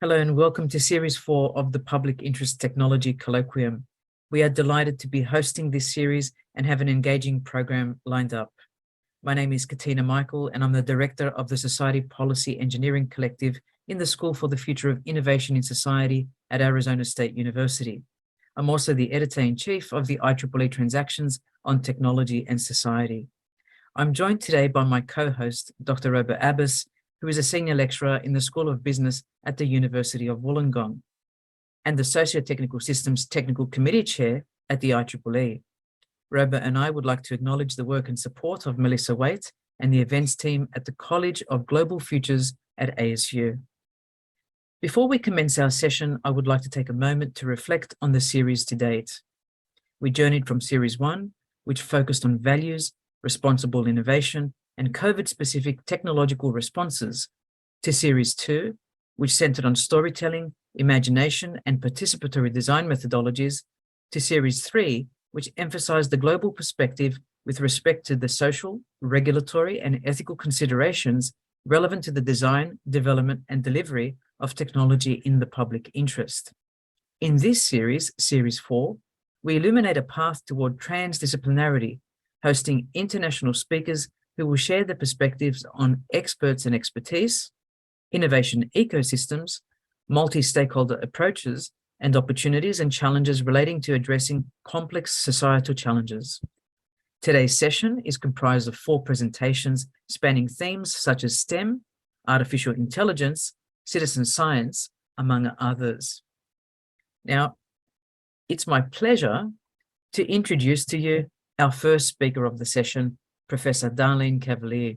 Hello and welcome to Series 4 of the Public Interest Technology Colloquium. We are delighted to be hosting this series and have an engaging program lined up. My name is Katina Michael and I'm the Director of the Society Policy Engineering Collective in the School for the Future of Innovation in Society at Arizona State University. I'm also the Editor-in-Chief of the IEEE Transactions on Technology and Society. I'm joined today by my co-host, Dr. Robert Abbas, who is a senior lecturer in the School of Business at the University of Wollongong, and the Socio-Technical Systems Technical Committee Chair at the IEEE. Robert and I would like to acknowledge the work and support of Melissa Waite and the events team at the College of Global Futures at ASU. Before we commence our session, I would like to take a moment to reflect on the series to date. We journeyed from Series 1, which focused on values, responsible innovation, and COVID-specific technological responses, to Series 2, which centered on storytelling, imagination, and participatory design methodologies, to Series 3, which emphasized the global perspective with respect to the social, regulatory, and ethical considerations relevant to the design, development, and delivery of technology in the public interest. In this series, Series 4, we illuminate a path toward transdisciplinarity, hosting international speakers who will share their perspectives on experts and expertise, innovation ecosystems, multi-stakeholder approaches, and opportunities and challenges relating to addressing complex societal challenges. Today's session is comprised of 4 presentations spanning themes such as STEM, artificial intelligence, citizen science, among others. Now, it's my pleasure to introduce to you our first speaker of the session, Professor Darlene Cavalier.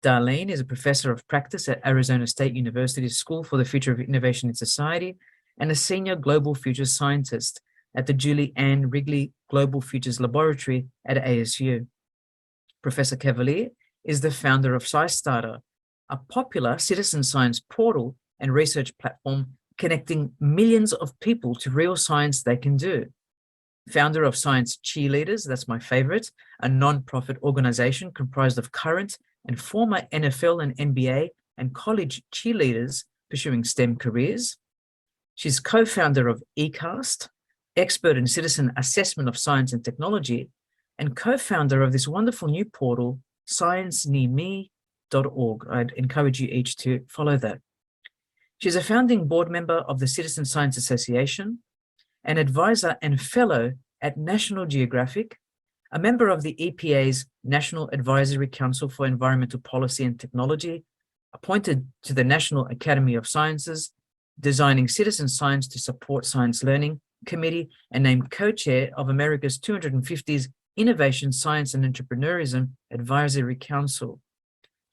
Darlene is a professor of practice at Arizona State University's School for the Future of Innovation in Society and a senior global futures scientist at the Julie Ann Wrigley Global Futures Laboratory at ASU. Professor Cavalier is the founder of SciStarter, a popular citizen science portal and research platform connecting millions of people to real science they can do. Founder of Science Cheerleaders, that's my favorite, a non-profit organization comprised of current and former NFL and NBA and college cheerleaders pursuing STEM careers. She's co-founder of ECAST, expert in citizen assessment of science and technology, and co-founder of this wonderful new portal, sciencenearme.org. I'd encourage you each to follow that. She's a founding board member of the Citizen Science Association, an advisor and fellow at National Geographic, a member of the EPA's National Advisory Council for Environmental Policy and Technology, appointed to the National Academy of Sciences, designing citizen science to support science learning committee, and named co-chair of America's 250th Innovation, Science and Entrepreneurism Advisory Council.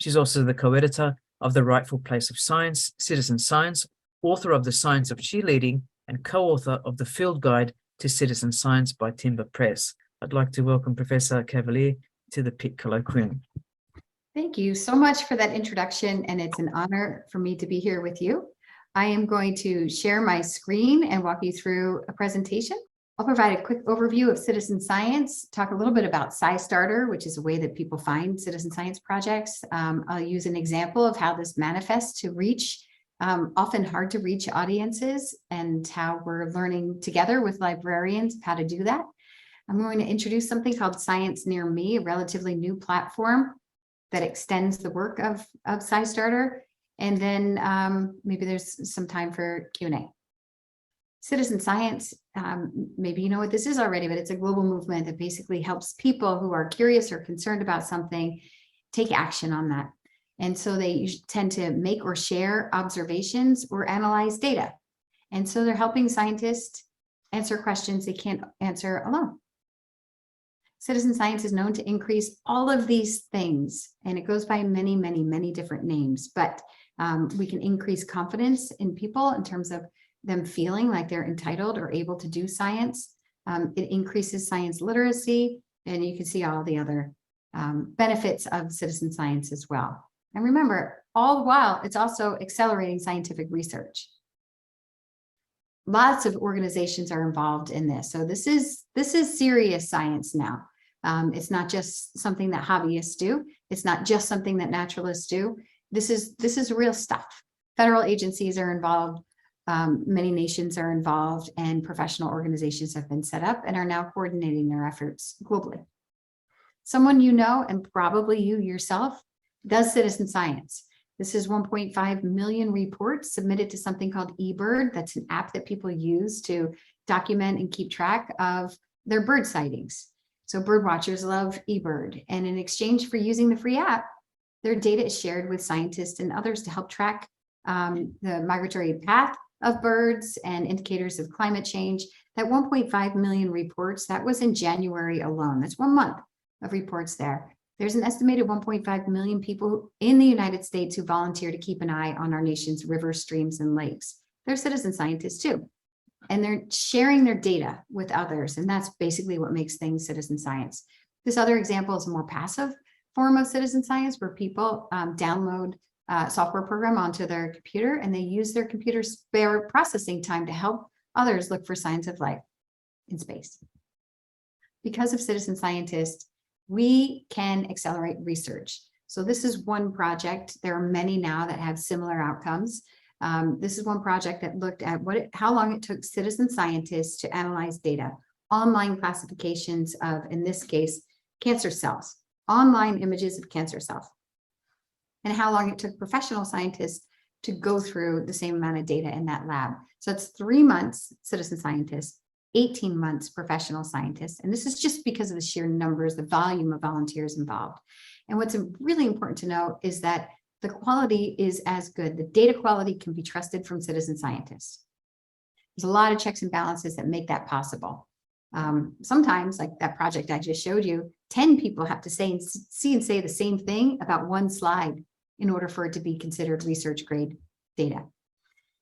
She's also the co-editor of The Rightful Place of Science, Citizen Science, author of The Science of Cheerleading, and co-author of the Field Guide to Citizen Science by Timber Press. I'd like to welcome Professor Cavalier to the PIC Colloquium. Thank you so much for that introduction, and it's an honor for me to be here with you. I am going to share my screen and walk you through a presentation. I'll provide a quick overview of citizen science, talk a little bit about SciStarter, which is a way that people find citizen science projects. I'll use an example of how this manifests to reach often hard to reach audiences and how we're learning together with librarians how to do that. I'm going to introduce something called Science Near Me, a relatively new platform that extends the work of SciStarter. And then maybe there's some time for Q&A. Citizen science, maybe you know what this is already, but it's a global movement that basically helps people who are curious or concerned about something take action on that. And so they tend to make or share observations or analyze data. And so they're helping scientists answer questions they can't answer alone. Citizen science is known to increase all of these things, and it goes by many, many, many different names, but we can increase confidence in people in terms of them feeling like they're entitled or able to do science. It increases science literacy, and you can see all the other benefits of citizen science as well. And remember, all the while, it's also accelerating scientific research. Lots of organizations are involved in this. So this is serious science now. It's not just something that hobbyists do. It's not just something that naturalists do. This is real stuff. Federal agencies are involved, many nations are involved, and professional organizations have been set up and are now coordinating their efforts globally. Someone you know, and probably you yourself, does citizen science. This is 1.5 million reports submitted to something called eBird. That's an app that people use to document and keep track of their bird sightings. So bird watchers love eBird. And in exchange for using the free app, their data is shared with scientists and others to help track the migratory path of birds and indicators of climate change. That 1.5 million reports, that was in January alone. That's 1 month of reports there. There's an estimated 1.5 million people in the United States who volunteer to keep an eye on our nation's rivers, streams, and lakes. They're citizen scientists too, and they're sharing their data with others, and that's basically what makes things citizen science. This other example is a more passive form of citizen science where people download a software program onto their computer, and they use their computer's spare processing time to help others look for signs of life in space. Because of citizen scientists, we can accelerate research. So this is one project. There are many now that have similar outcomes. This is one project that looked at how long it took citizen scientists to analyze data, online classifications of, in this case, cancer cells, online images of cancer cells, and how long it took professional scientists to go through the same amount of data in that lab. So it's 3 months citizen scientists, 18 months professional scientists. And this is just because of the sheer numbers, the volume of volunteers involved. And what's really important to know is that the quality is as good. The data quality can be trusted from citizen scientists. There's a lot of checks and balances that make that possible. Sometimes, like that project I just showed you, 10 people have to say and say the same thing about one slide in order for it to be considered research grade data.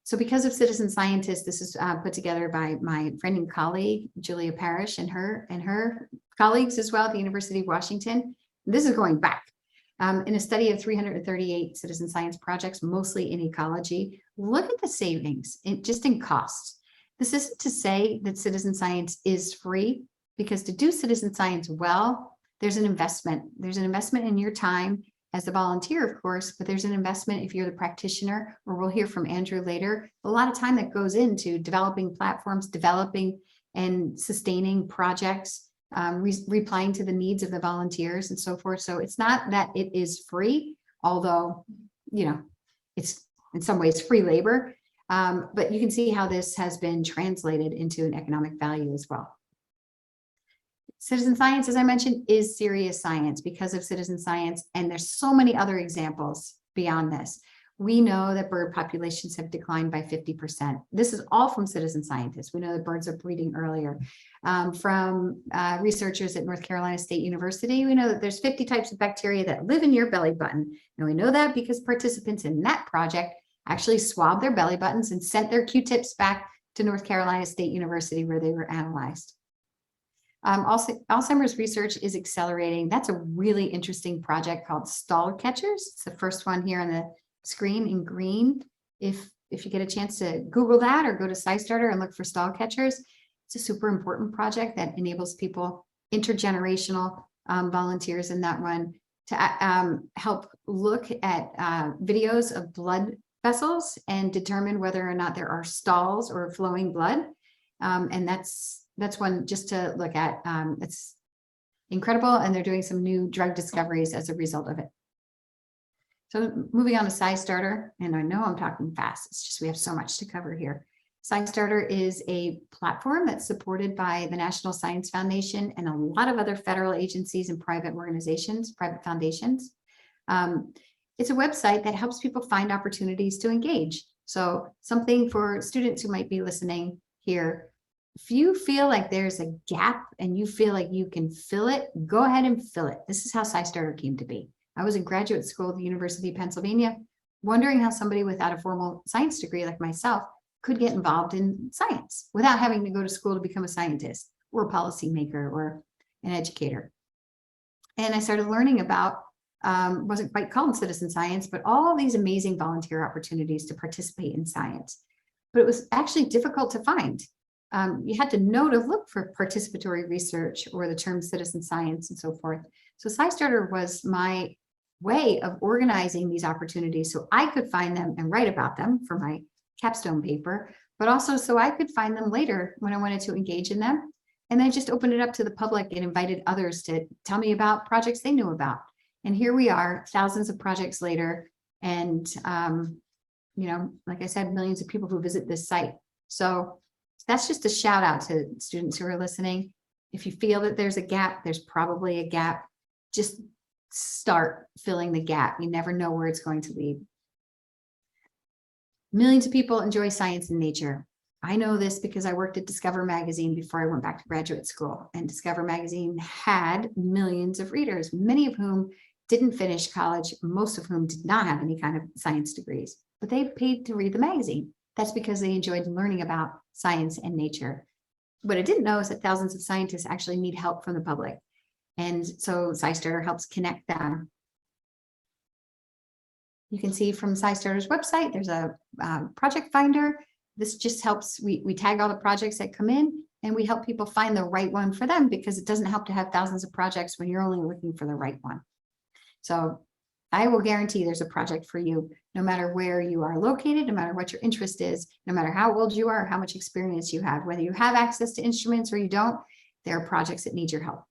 So because of citizen scientists, this is put together by my friend and colleague, Julia Parrish, and her colleagues as well at the University of Washington. This is going back. In a study of 338 citizen science projects, mostly in ecology, look at the savings just in costs. This isn't to say that citizen science is free, because to do citizen science well, there's an investment. There's an investment in your time as a volunteer, of course, but there's an investment if you're the practitioner, or we'll hear from Andrew later, a lot of time that goes into developing platforms, developing and sustaining projects, replying to the needs of the volunteers and so forth. So it's not that it is free, although, it's in some ways free labor, but you can see how this has been translated into an economic value as well. Citizen science, as I mentioned, is serious science because of citizen science, and there's so many other examples beyond this. We know that bird populations have declined by 50%. This is all from citizen scientists. We know that birds are breeding earlier. From researchers at North Carolina State University, we know that there's 50 types of bacteria that live in your belly button. And we know that because participants in that project actually swabbed their belly buttons and sent their Q-tips back to North Carolina State University where they were analyzed. Also, Alzheimer's research is accelerating. That's a really interesting project called Stall Catchers. It's the first one here on the screen in green. If you get a chance to Google that or go to SciStarter and look for Stall Catchers, it's a super important project that enables people, intergenerational volunteers in that one, to help look at videos of blood vessels and determine whether or not there are stalls or flowing blood. And that's one just to look at. It's incredible, and they're doing some new drug discoveries as a result of it. So moving on to SciStarter, and I know I'm talking fast, it's just we have so much to cover here. SciStarter is a platform that's supported by the National Science Foundation and a lot of other federal agencies and private organizations, private foundations. It's a website that helps people find opportunities to engage. So something for students who might be listening here. If you feel like there's a gap and you feel like you can fill it, go ahead and fill it. This is how SciStarter came to be. I was in graduate school at the University of Pennsylvania, wondering how somebody without a formal science degree like myself could get involved in science without having to go to school to become a scientist or a policymaker or an educator. And I started learning about, wasn't quite called citizen science, but all these amazing volunteer opportunities to participate in science. But it was actually difficult to find. You had to know to look for participatory research or the term citizen science and so forth. So SciStarter was my way of organizing these opportunities so I could find them and write about them for my capstone paper, but also so I could find them later when I wanted to engage in them. And then just opened it up to the public and invited others to tell me about projects they knew about. And here we are, thousands of projects later. And, like I said, millions of people who visit this site. So that's just a shout out to students who are listening. If you feel that there's a gap, there's probably a gap. Just start filling the gap. You never know where it's going to lead. Millions of people enjoy science and nature. I know this because I worked at Discover Magazine before I went back to graduate school. And Discover Magazine had millions of readers, many of whom didn't finish college, most of whom did not have any kind of science degrees, but they paid to read the magazine. That's because they enjoyed learning about science and nature. What I didn't know is that thousands of scientists actually need help from the public. And so SciStarter helps connect them. You can see from SciStarter's website, there's a project finder. This just helps, we tag all the projects that come in and we help people find the right one for them, because it doesn't help to have thousands of projects when you're only looking for the right one. So I will guarantee there's a project for you, no matter where you are located, no matter what your interest is, no matter how old you are, how much experience you have, whether you have access to instruments or you don't, there are projects that need your help.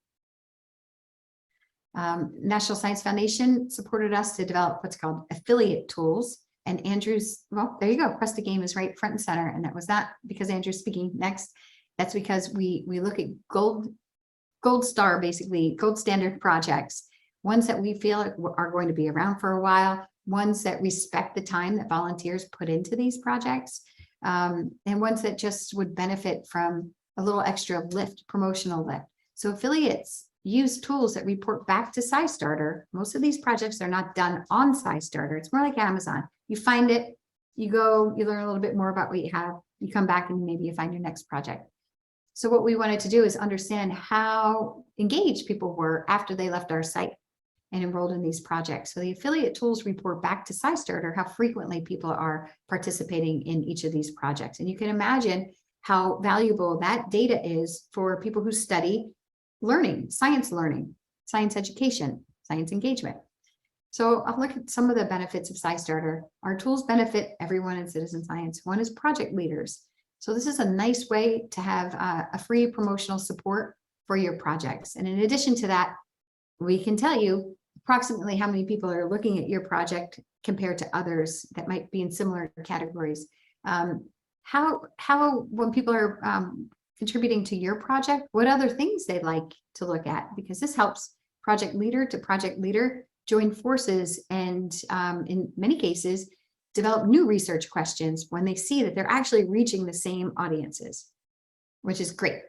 National Science Foundation supported us to develop what's called affiliate tools. And Andrew's, well, there you go. Press the Game is right front and center. And that was not because Andrew's speaking next. That's because we look at gold star, basically gold standard projects, ones that we feel are going to be around for a while, ones that respect the time that volunteers put into these projects, and ones that just would benefit from a little extra lift, promotional lift. So affiliates use tools that report back to SciStarter. Most of these projects are not done on SciStarter. It's more like Amazon. You find it, you go, you learn a little bit more about what you have, you come back and maybe you find your next project. So what we wanted to do is understand how engaged people were after they left our site and enrolled in these projects. So the affiliate tools report back to SciStarter how frequently people are participating in each of these projects. And you can imagine how valuable that data is for people who study learning, science education, science engagement. So I'll look at some of the benefits of SciStarter. Our tools benefit everyone in citizen science. One is project leaders. So this is a nice way to have a free promotional support for your projects. And in addition to that, we can tell you approximately how many people are looking at your project compared to others that might be in similar categories. How when people are contributing to your project, what other things they'd like to look at, because this helps project leader to project leader join forces and in many cases, develop new research questions when they see that they're actually reaching the same audiences, which is great.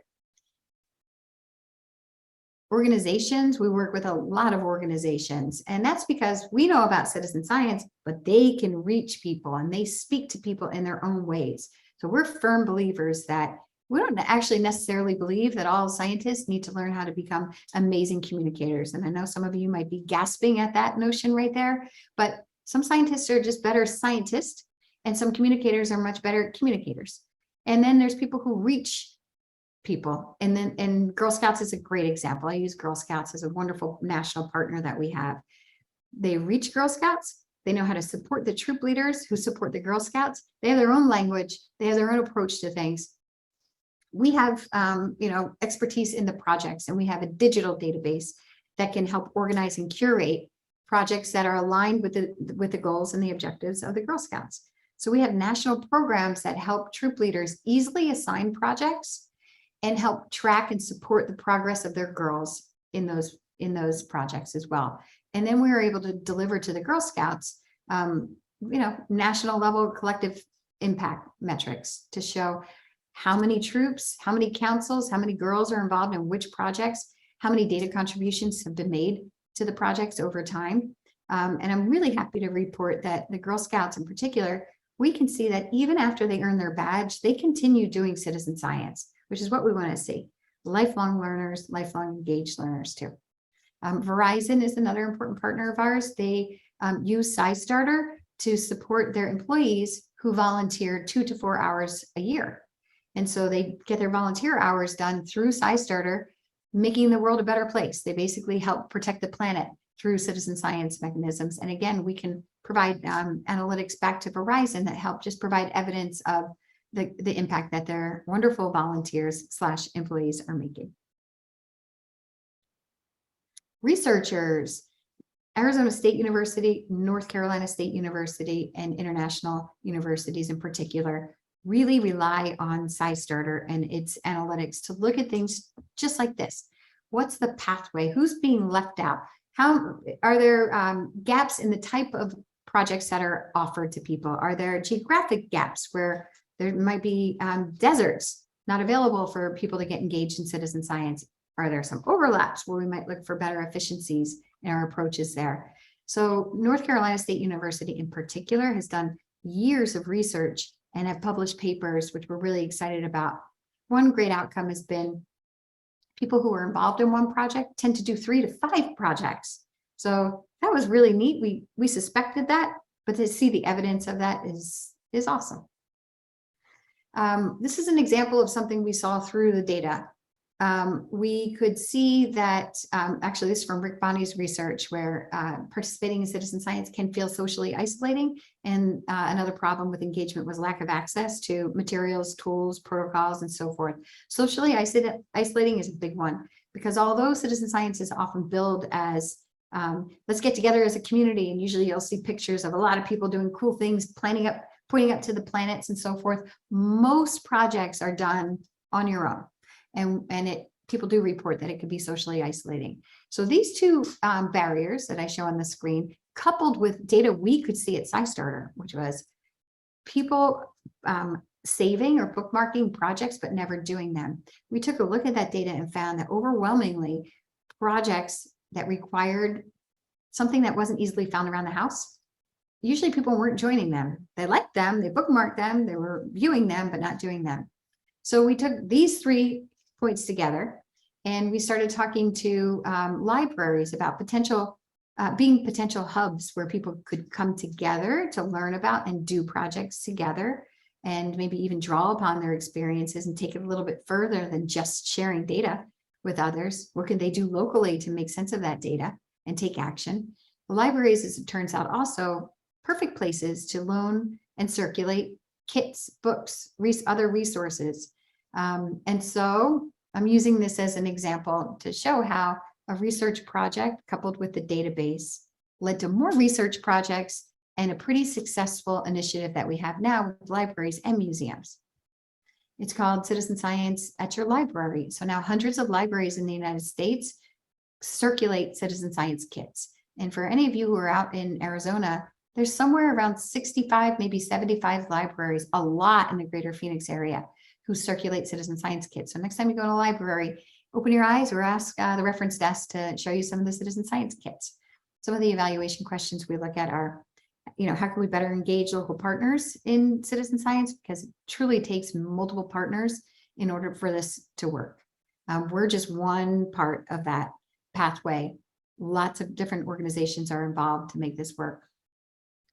Organizations, we work with a lot of organizations, and that's because we know about citizen science, but they can reach people and they speak to people in their own ways. So we're firm believers that we don't actually necessarily believe that all scientists need to learn how to become amazing communicators. And I know some of you might be gasping at that notion right there, but some scientists are just better scientists and some communicators are much better communicators. And then there's people who reach people. And Girl Scouts is a great example. I use Girl Scouts as a wonderful national partner that we have. They reach Girl Scouts. They know how to support the troop leaders who support the Girl Scouts. They have their own language. They have their own approach to things. We have, expertise in the projects, and we have a digital database that can help organize and curate projects that are aligned with the goals and the objectives of the Girl Scouts. So we have national programs that help troop leaders easily assign projects and help track and support the progress of their girls in those projects as well. And then we were able to deliver to the Girl Scouts, national level collective impact metrics to show how many troops, how many councils, how many girls are involved in which projects, how many data contributions have been made to the projects over time. And I'm really happy to report that the Girl Scouts in particular, we can see that even after they earn their badge, they continue doing citizen science, which is what we want to see. Lifelong learners, lifelong engaged learners too. Verizon is another important partner of ours. They use SciStarter to support their employees who volunteer 2 to 4 hours a year. And so they get their volunteer hours done through SciStarter, making the world a better place. They basically help protect the planet through citizen science mechanisms. And again, we can provide analytics back to Verizon that help just provide evidence of the impact that their wonderful volunteers/employees are making. Researchers, Arizona State University, North Carolina State University, and international universities in particular really rely on SciStarter and its analytics to look at things just like this. What's the pathway? Who's being left out? How are there gaps in the type of projects that are offered to people? Are there geographic gaps where there might be deserts not available for people to get engaged in citizen science? Are there some overlaps where we might look for better efficiencies in our approaches there? So North Carolina State University in particular has done years of research and have published papers, which we're really excited about. One great outcome has been people who are involved in one project tend to do 3 to 5 projects. So that was really neat. We suspected that, but to see the evidence of that is awesome. This is an example of something we saw through the data. We could see that, actually this is from Rick Bonney's research, where participating in citizen science can feel socially isolating. And another problem with engagement was lack of access to materials, tools, protocols, and so forth. Socially isolating is a big one, because although citizen science is often billed as, let's get together as a community, and usually you'll see pictures of a lot of people doing cool things, pointing up to the planets and so forth. Most projects are done on your own. And people do report that it could be socially isolating. So these two barriers that I show on the screen, coupled with data we could see at SciStarter, which was people saving or bookmarking projects, but never doing them. We took a look at that data and found that overwhelmingly projects that required something that wasn't easily found around the house, usually people weren't joining them. They liked them, they bookmarked them, they were viewing them, but not doing them. So we took these 3 points together and we started talking to libraries about being potential hubs where people could come together to learn about and do projects together, and maybe even draw upon their experiences and take it a little bit further than just sharing data with others. What can they do locally to make sense of that data and take action? The libraries, as it turns out, also perfect places to loan and circulate kits, books, other resources. And so I'm using this as an example to show how a research project coupled with the database led to more research projects and a pretty successful initiative that we have now with libraries and museums. It's called Citizen Science at Your Library. So now hundreds of libraries in the United States circulate citizen science kits. And for any of you who are out in Arizona, there's somewhere around 65, maybe 75 libraries, a lot in the greater Phoenix area, who circulate citizen science kits. So next time you go to a library, open your eyes or ask the reference desk to show you some of the citizen science kits. Some of the evaluation questions we look at are, how can we better engage local partners in citizen science? Because it truly takes multiple partners in order for this to work. We're just one part of that pathway. Lots of different organizations are involved to make this work.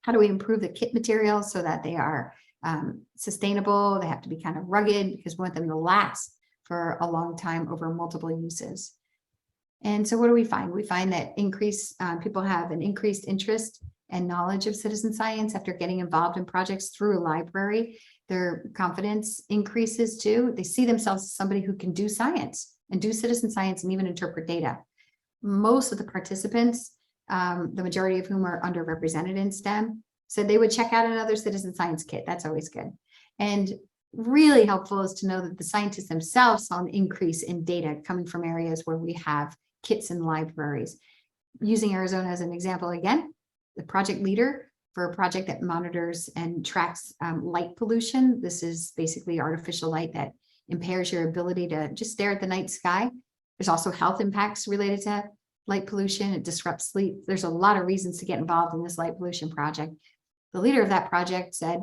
How do we improve the kit materials so that they are sustainable? They have to be kind of rugged because we want them to last for a long time over multiple uses. And so what do we find? We find that people have an increased interest and knowledge of citizen science after getting involved in projects through a library. Their confidence increases too. They see themselves as somebody who can do science and do citizen science and even interpret data. Most of the participants, the majority of whom are underrepresented in STEM, said they would check out another citizen science kit. That's always good. And really helpful is to know that the scientists themselves saw an increase in data coming from areas where we have kits and libraries. Using Arizona as an example again, the project leader for a project that monitors and tracks light pollution. This is basically artificial light that impairs your ability to just stare at the night sky. There's also health impacts related to light pollution. It disrupts sleep. There's a lot of reasons to get involved in this light pollution project. The leader of that project said,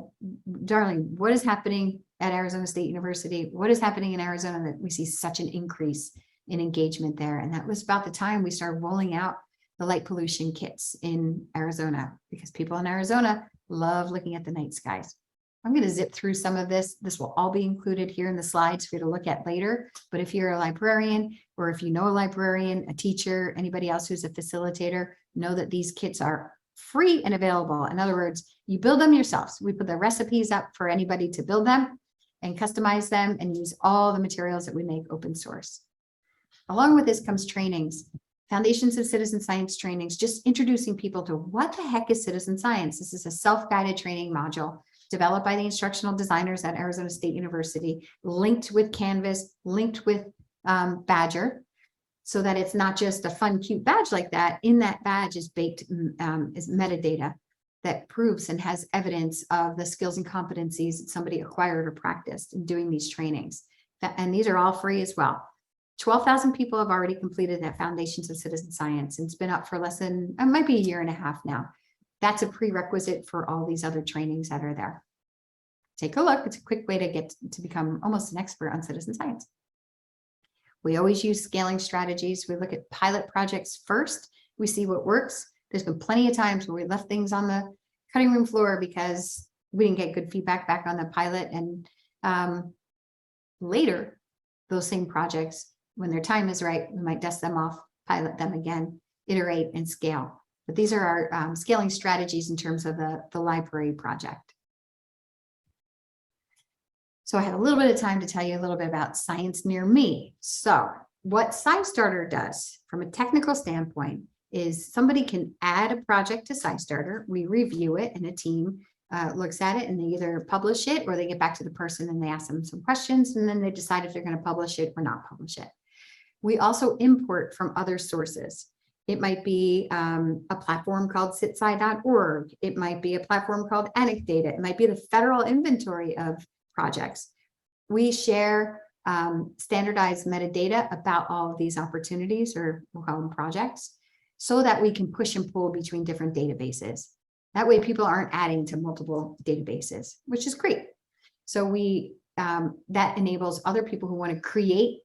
Darlene, what is happening at Arizona State University? What is happening in Arizona that we see such an increase in engagement there? And that was about the time we started rolling out the light pollution kits in Arizona, because people in Arizona love looking at the night skies. I'm going to zip through some of this. This will all be included here in the slides for you to look at later. But if you're a librarian, or if you know a librarian, a teacher, anybody else who's a facilitator, know that these kits are free and available. In other words, you build them yourselves. We put the recipes up for anybody to build them and customize them and use all the materials that we make open source. Along with this comes trainings, Foundations of Citizen Science trainings, just introducing people to what the heck is citizen science. This is a self-guided training module developed by the instructional designers at Arizona State University, linked with Canvas, linked with Badger, so that it's not just a fun, cute badge like that. In that badge is baked is metadata that proves and has evidence of the skills and competencies that somebody acquired or practiced in doing these trainings. And these are all free as well. 12,000 people have already completed that Foundations of Citizen Science, and it's been up for less than, it might be a year and a half now. That's a prerequisite for all these other trainings that are there. Take a look. It's a quick way to get to become almost an expert on citizen science. We always use scaling strategies. We look at pilot projects first. We see what works. There's been plenty of times where we left things on the cutting room floor because we didn't get good feedback back on the pilot. And later, those same projects, when their time is right, we might dust them off, pilot them again, iterate and scale. But these are our scaling strategies in terms of the library project. So I have a little bit of time to tell you a little bit about Science Near Me. So what SciStarter does from a technical standpoint is somebody can add a project to SciStarter. We review it and a team looks at it, and they either publish it or they get back to the person and they ask them some questions, and then they decide if they're going to publish it or not publish it. We also import from other sources. It might be a platform called citsci.org. It might be a platform called Anecdata. It might be the federal inventory of projects. We share standardized metadata about all of these opportunities, or we'll call them projects, so that we can push and pull between different databases. That way people aren't adding to multiple databases, which is great. So we that enables other people who want to create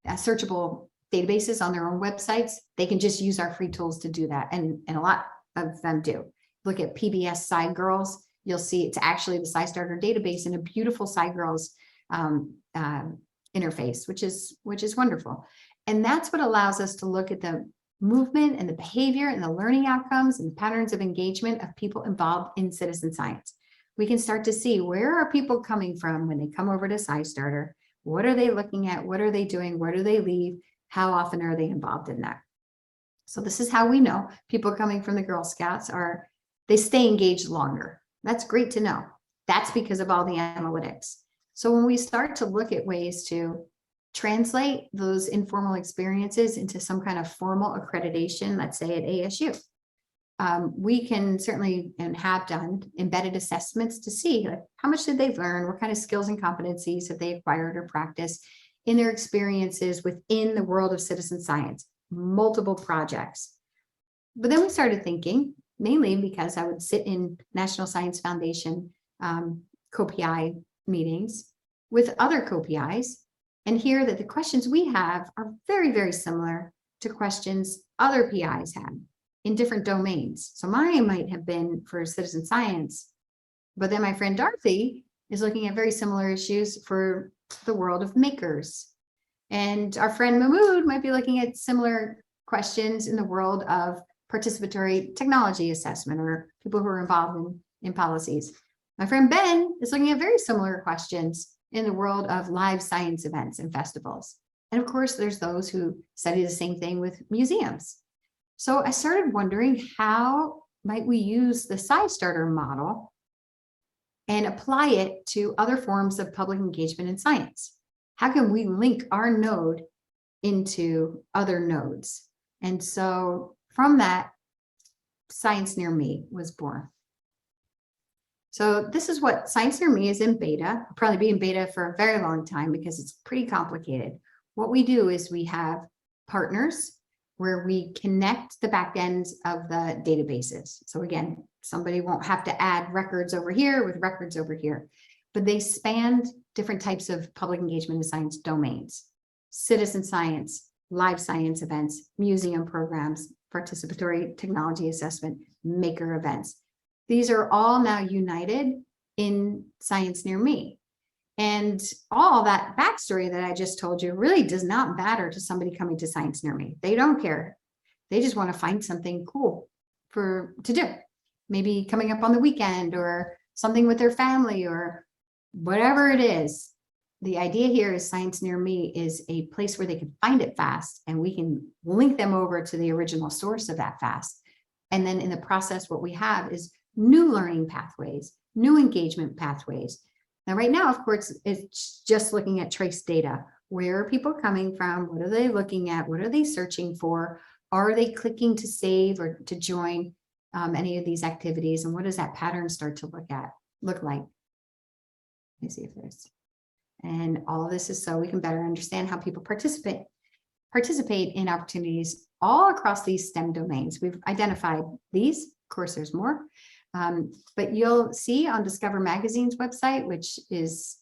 searchable databases on their own websites. They can just use our free tools to do that. And a lot of them do. Look at PBS SciGirls. You'll see it's actually the SciStarter database in a beautiful SciGirls interface, which is wonderful. And that's what allows us to look at the movement and the behavior and the learning outcomes and patterns of engagement of people involved in citizen science. We can start to see, where are people coming from when they come over to SciStarter? What are they looking at? What are they doing? Where do they leave? How often are they involved in that? So this is how we know people coming from the Girl Scouts they stay engaged longer. That's great to know. That's because of all the analytics. So when we start to look at ways to translate those informal experiences into some kind of formal accreditation, let's say at ASU, we can certainly, and have done, embedded assessments to see, like, how much did they learn? What kind of skills and competencies have they acquired or practiced in their experiences within the world of citizen science, multiple projects. But then we started thinking, mainly because I would sit in National Science Foundation co-PI meetings with other co-PIs and hear that the questions we have are very, very similar to questions other PIs had in different domains. So mine might have been for citizen science, but then my friend Dorothy is looking at very similar issues for the world of makers. And our friend Mahmood might be looking at similar questions in the world of participatory technology assessment, or people who are involved in policies. My friend Ben is looking at very similar questions in the world of live science events and festivals. And of course, there's those who study the same thing with museums. So I started wondering, how might we use the SciStarter model and apply it to other forms of public engagement in science? How can we link our node into other nodes? And so from that, Science Near Me was born. So this is what Science Near Me is in beta. It'll probably be in beta for a very long time because it's pretty complicated. What we do is we have partners where we connect the back ends of the databases. So again, somebody won't have to add records over here with records over here, but they span different types of public engagement in science domains: citizen science, live science events, museum programs, participatory technology assessment, maker events. These are all now united in Science Near Me. And all that backstory that I just told you really does not matter to somebody coming to Science Near Me. They don't care. They just want to find something cool to do. Maybe coming up on the weekend or something with their family or whatever it is. The idea here is Science Near Me is a place where they can find it fast, and we can link them over to the original source of that fast. And then in the process, what we have is new learning pathways, new engagement pathways. Now, right now, of course, it's just looking at trace data. Where are people coming from? What are they looking at? What are they searching for? Are they clicking to save or to join any of these activities? And what does that pattern start to look like? Let me see if there's, and all of this is so we can better understand how people participate in opportunities all across these STEM domains. We've identified these, of course, there's more. But you'll see on Discover Magazine's website, which is,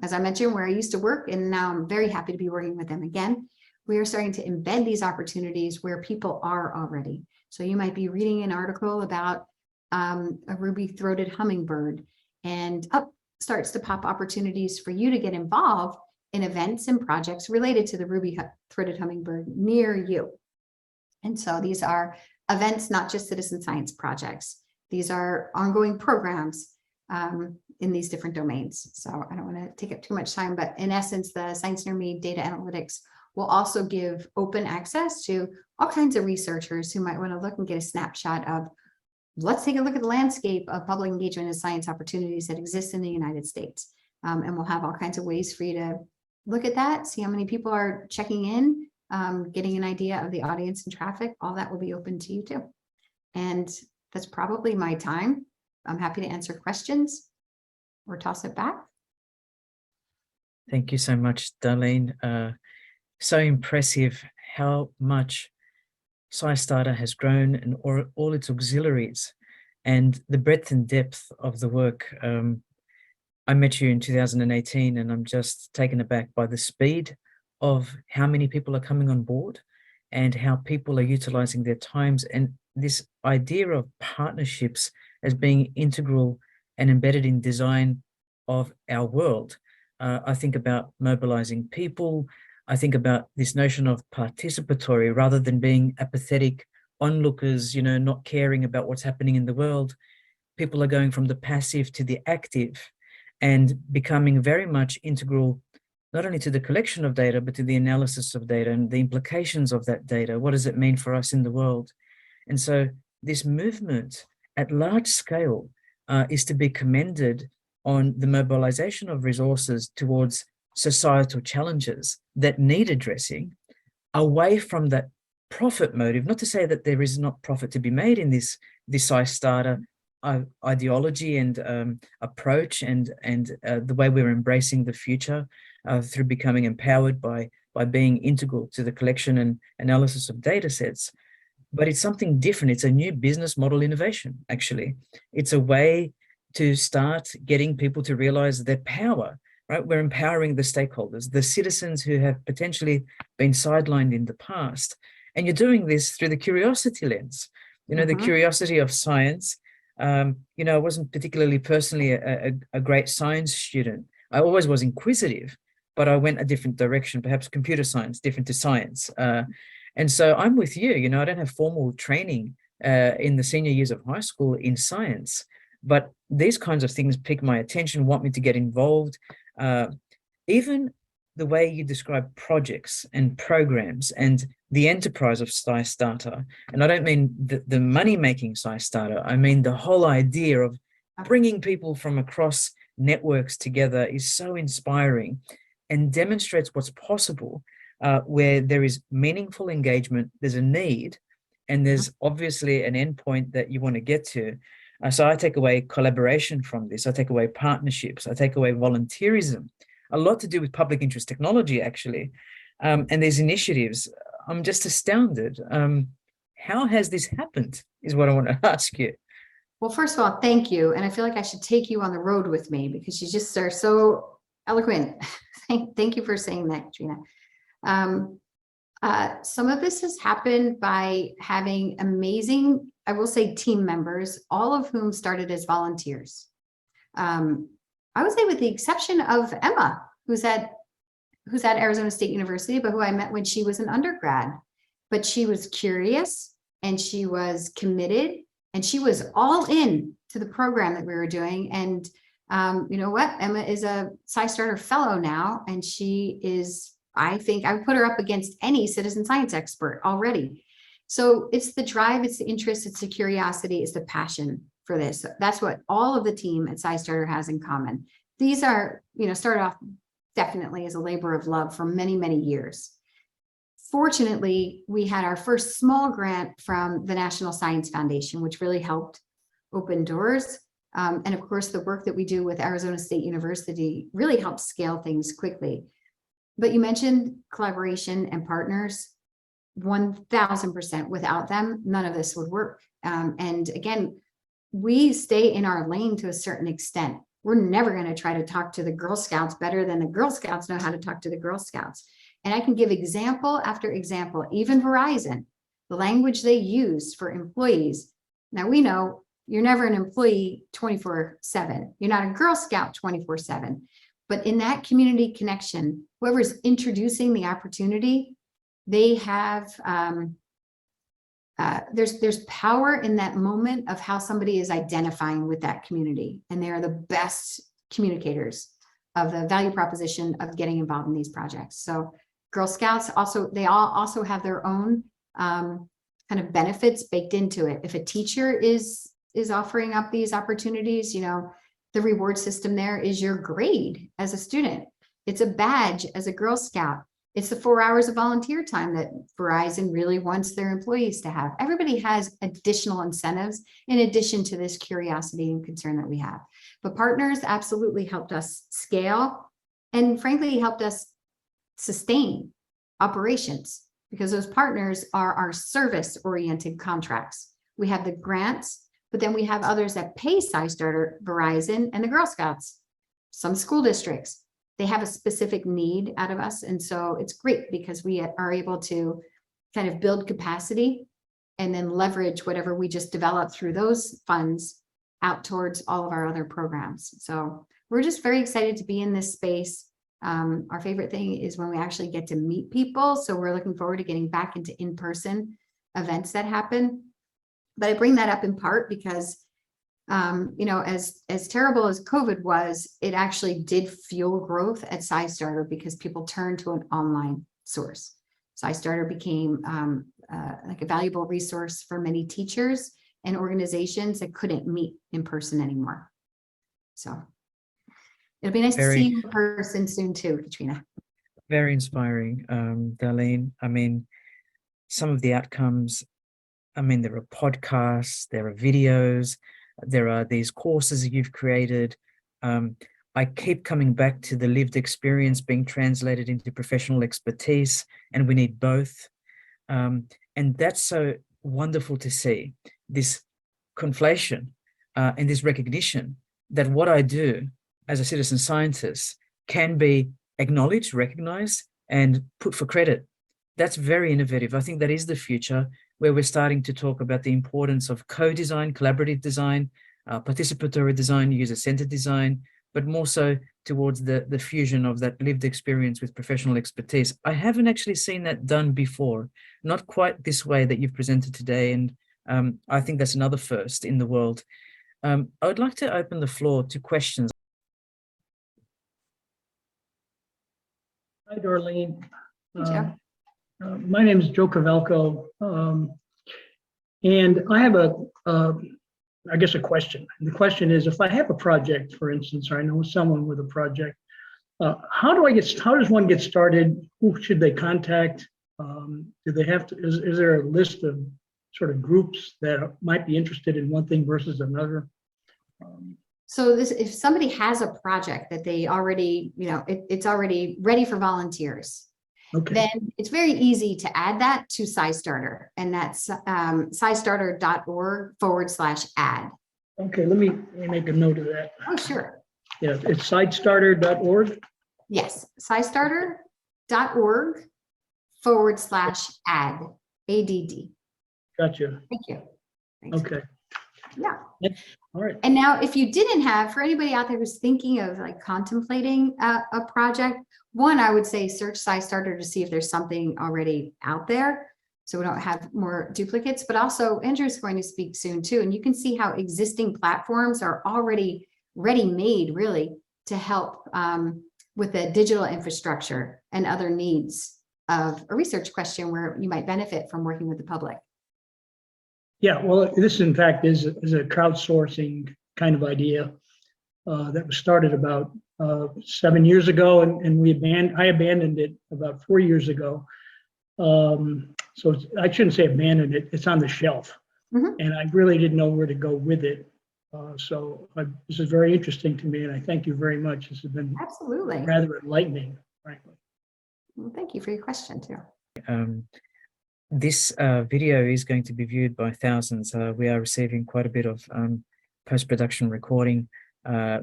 as I mentioned, where I used to work, and now I'm very happy to be working with them again. We are starting to embed these opportunities where people are already. So you might be reading an article about a ruby-throated hummingbird, and up starts to pop opportunities for you to get involved in events and projects related to the ruby-throated hummingbird near you. And so these are events, not just citizen science projects. These are ongoing programs in these different domains. So I don't want to take up too much time, but in essence, the Science Near Me data analytics will also give open access to all kinds of researchers who might want to look and get a snapshot of, let's take a look at the landscape of public engagement and science opportunities that exist in the United States. And we'll have all kinds of ways for you to look at that, see how many people are checking in, getting an idea of the audience and traffic. All that will be open to you too. And that's probably my time. I'm happy to answer questions or toss it back. Thank you so much, Darlene. So impressive how much SciStarter has grown and all its auxiliaries and the breadth and depth of the work. I met you in 2018, and I'm just taken aback by the speed of how many people are coming on board and how people are utilizing their times, and this idea of partnerships as being integral and embedded in design of our world. I think about mobilizing people. I think about this notion of participatory rather than being apathetic onlookers, not caring about what's happening in the world. People are going from the passive to the active and becoming very much integral, not only to the collection of data, but to the analysis of data and the implications of that data. What does it mean for us in the world? And so this movement at large scale is to be commended on the mobilization of resources towards societal challenges that need addressing, away from that profit motive. Not to say that there is not profit to be made in this SciStarter ideology and approach and the way we're embracing the future through becoming empowered by being integral to the collection and analysis of data sets. But it's something different. It's a new business model innovation, actually. It's a way to start getting people to realize their power, right? We're empowering the stakeholders, the citizens who have potentially been sidelined in the past. And you're doing this through the curiosity lens, the curiosity of science. I wasn't particularly personally a great science student. I always was inquisitive, but I went a different direction, perhaps computer science, different to science. And so I'm with you, I don't have formal training in the senior years of high school in science, but these kinds of things pique my attention, want me to get involved. Even the way you describe projects and programs and the enterprise of SciStarter, and I don't mean the money-making SciStarter, I mean the whole idea of bringing people from across networks together is so inspiring and demonstrates what's possible where there is meaningful engagement, there's a need, and there's obviously an endpoint that you want to get to. So I take away collaboration from this. I take away partnerships. I take away volunteerism, a lot to do with public interest technology, actually. And these initiatives, I'm just astounded. How has this happened is what I want to ask you. Well, first of all, thank you. And I feel like I should take you on the road with me because you just are so eloquent. Thank you for saying that, Katrina. Some of this has happened by having amazing, I will say, team members, all of whom started as volunteers. I would say with the exception of Emma, who's at Arizona State University, but who I met when she was an undergrad. But she was curious and she was committed and she was all in to the program that we were doing. And you know what? Emma is a SciStarter fellow now, and she is, I think I would put her up against any citizen science expert already. So it's the drive, it's the interest, it's the curiosity, it's the passion for this. That's what all of the team at SciStarter has in common. These are, started off definitely as a labor of love for many, many years. Fortunately, we had our first small grant from the National Science Foundation, which really helped open doors. And of course, the work that we do with Arizona State University really helps scale things quickly. But you mentioned collaboration and partners. 1000%. Without them, none of this would work. And again, we stay in our lane to a certain extent. We're never going to try to talk to the Girl Scouts better than the Girl Scouts know how to talk to the Girl Scouts. And I can give example after example, even Verizon, the language they use for employees. Now we know you're never an employee 24/7. You're not a Girl Scout 24/7. But in that community connection, whoever's introducing the opportunity, they have, there's power in that moment of how somebody is identifying with that community. And they are the best communicators of the value proposition of getting involved in these projects. So Girl Scouts they all also have their own kind of benefits baked into it. If a teacher is offering up these opportunities, the reward system there is your grade as a student. It's a badge as a Girl Scout. It's the 4 hours of volunteer time that Verizon really wants their employees to have. Everybody has additional incentives in addition to this curiosity and concern that we have. But partners absolutely helped us scale and frankly helped us sustain operations, because those partners are our service-oriented contracts. We have the grants, but then we have others that pay SciStarter, Verizon, and the Girl Scouts. Some school districts, they have a specific need out of us. And so it's great because we are able to kind of build capacity and then leverage whatever we just develop through those funds out towards all of our other programs. So we're just very excited to be in this space. Our favorite thing is when we actually get to meet people. So we're looking forward to getting back into in-person events that happen. But I bring that up in part because, as terrible as COVID was, it actually did fuel growth at SciStarter because people turned to an online source. SciStarter became like a valuable resource for many teachers and organizations that couldn't meet in person anymore. So it'll be nice to see you in person soon too, Katrina. Very inspiring, Darlene. I mean, some of the outcomes, there are podcasts, there are videos, there are these courses that you've created. I keep coming back to the lived experience being translated into professional expertise, and we need both. And that's so wonderful to see, this conflation and this recognition that what I do as a citizen scientist can be acknowledged, recognized, and put for credit. That's very innovative. I think that is the future, where we're starting to talk about the importance of co-design, collaborative design, participatory design, user-centered design, but more so towards the fusion of that lived experience with professional expertise. I haven't actually seen that done before, not quite this way that you've presented today, and I think that's another first in the world. I would like to open the floor to questions. Hi, Darlene. Hey, Joe. My name is Joe Cavalco, and I have I guess a question. The question is, if I have a project, for instance, or I know someone with a project, how does one get started? Who should they contact? Do they have to, is there a list of sort of groups that might be interested in one thing versus another? So if somebody has a project that they already, it's already ready for volunteers, Okay. then it's very easy to add that to SciStarter, and that's SciStarter.org/add. Okay, let me make a note of that. Oh, sure. Yeah, it's SciStarter.org. Yes, SciStarter.org/add, ADD. Gotcha. Thank you. Thanks. Okay. Yeah. All right. And now if you didn't have, for anybody out there who's thinking of like contemplating a project, one, I would say search SciStarter to see if there's something already out there, so we don't have more duplicates. But also Andrew's going to speak soon too, and you can see how existing platforms are already ready-made really to help with the digital infrastructure and other needs of a research question where you might benefit from working with the public. Yeah, well, this in fact is a crowdsourcing kind of idea that was started about 7 years ago, and I abandoned it about 4 years ago. So I shouldn't say abandoned it; it's on the shelf, and I really didn't know where to go with it. This is very interesting to me, and I thank you very much. This has been Absolutely rather enlightening, frankly. Well, thank you for your question too. This video is going to be viewed by thousands. We are receiving quite a bit of post-production recording,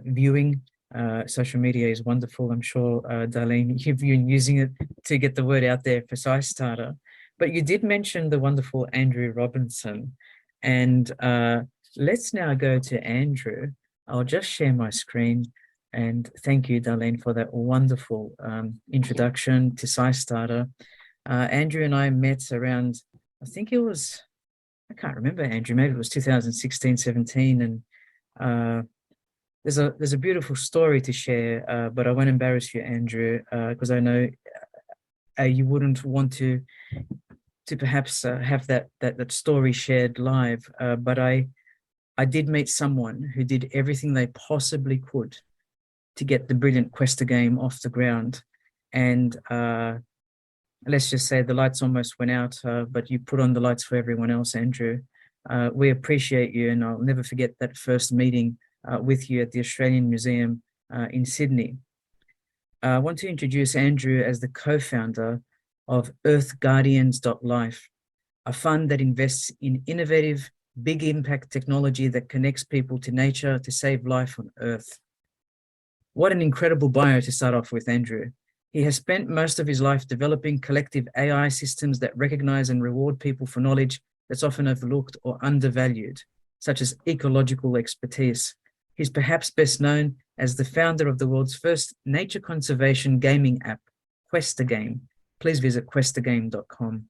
viewing. Social media is wonderful. I'm sure, Darlene, you've been using it to get the word out there for SciStarter. But you did mention the wonderful Andrew Robinson. And let's now go to Andrew. I'll just share my screen. And thank you, Darlene, for that wonderful introduction to SciStarter. Andrew and I met around, I think it was, I can't remember, Andrew, maybe it was 2016, 17. And there's a beautiful story to share, but I won't embarrass you, Andrew, because I know you wouldn't want to perhaps have that story shared live. But I did meet someone who did everything they possibly could to get the brilliant Questa game off the ground. And let's just say the lights almost went out, but you put on the lights for everyone else, Andrew. We appreciate you, and I'll never forget that first meeting with you at the Australian Museum in Sydney. I want to introduce Andrew as the co-founder of EarthGuardians.life, a fund that invests in innovative, big impact technology that connects people to nature to save life on Earth. What an incredible bio to start off with, Andrew. He has spent most of his life developing collective AI systems that recognize and reward people for knowledge that's often overlooked or undervalued, such as ecological expertise. He's perhaps best known as the founder of the world's first nature conservation gaming app, Questa Game. Please visit questagame.com,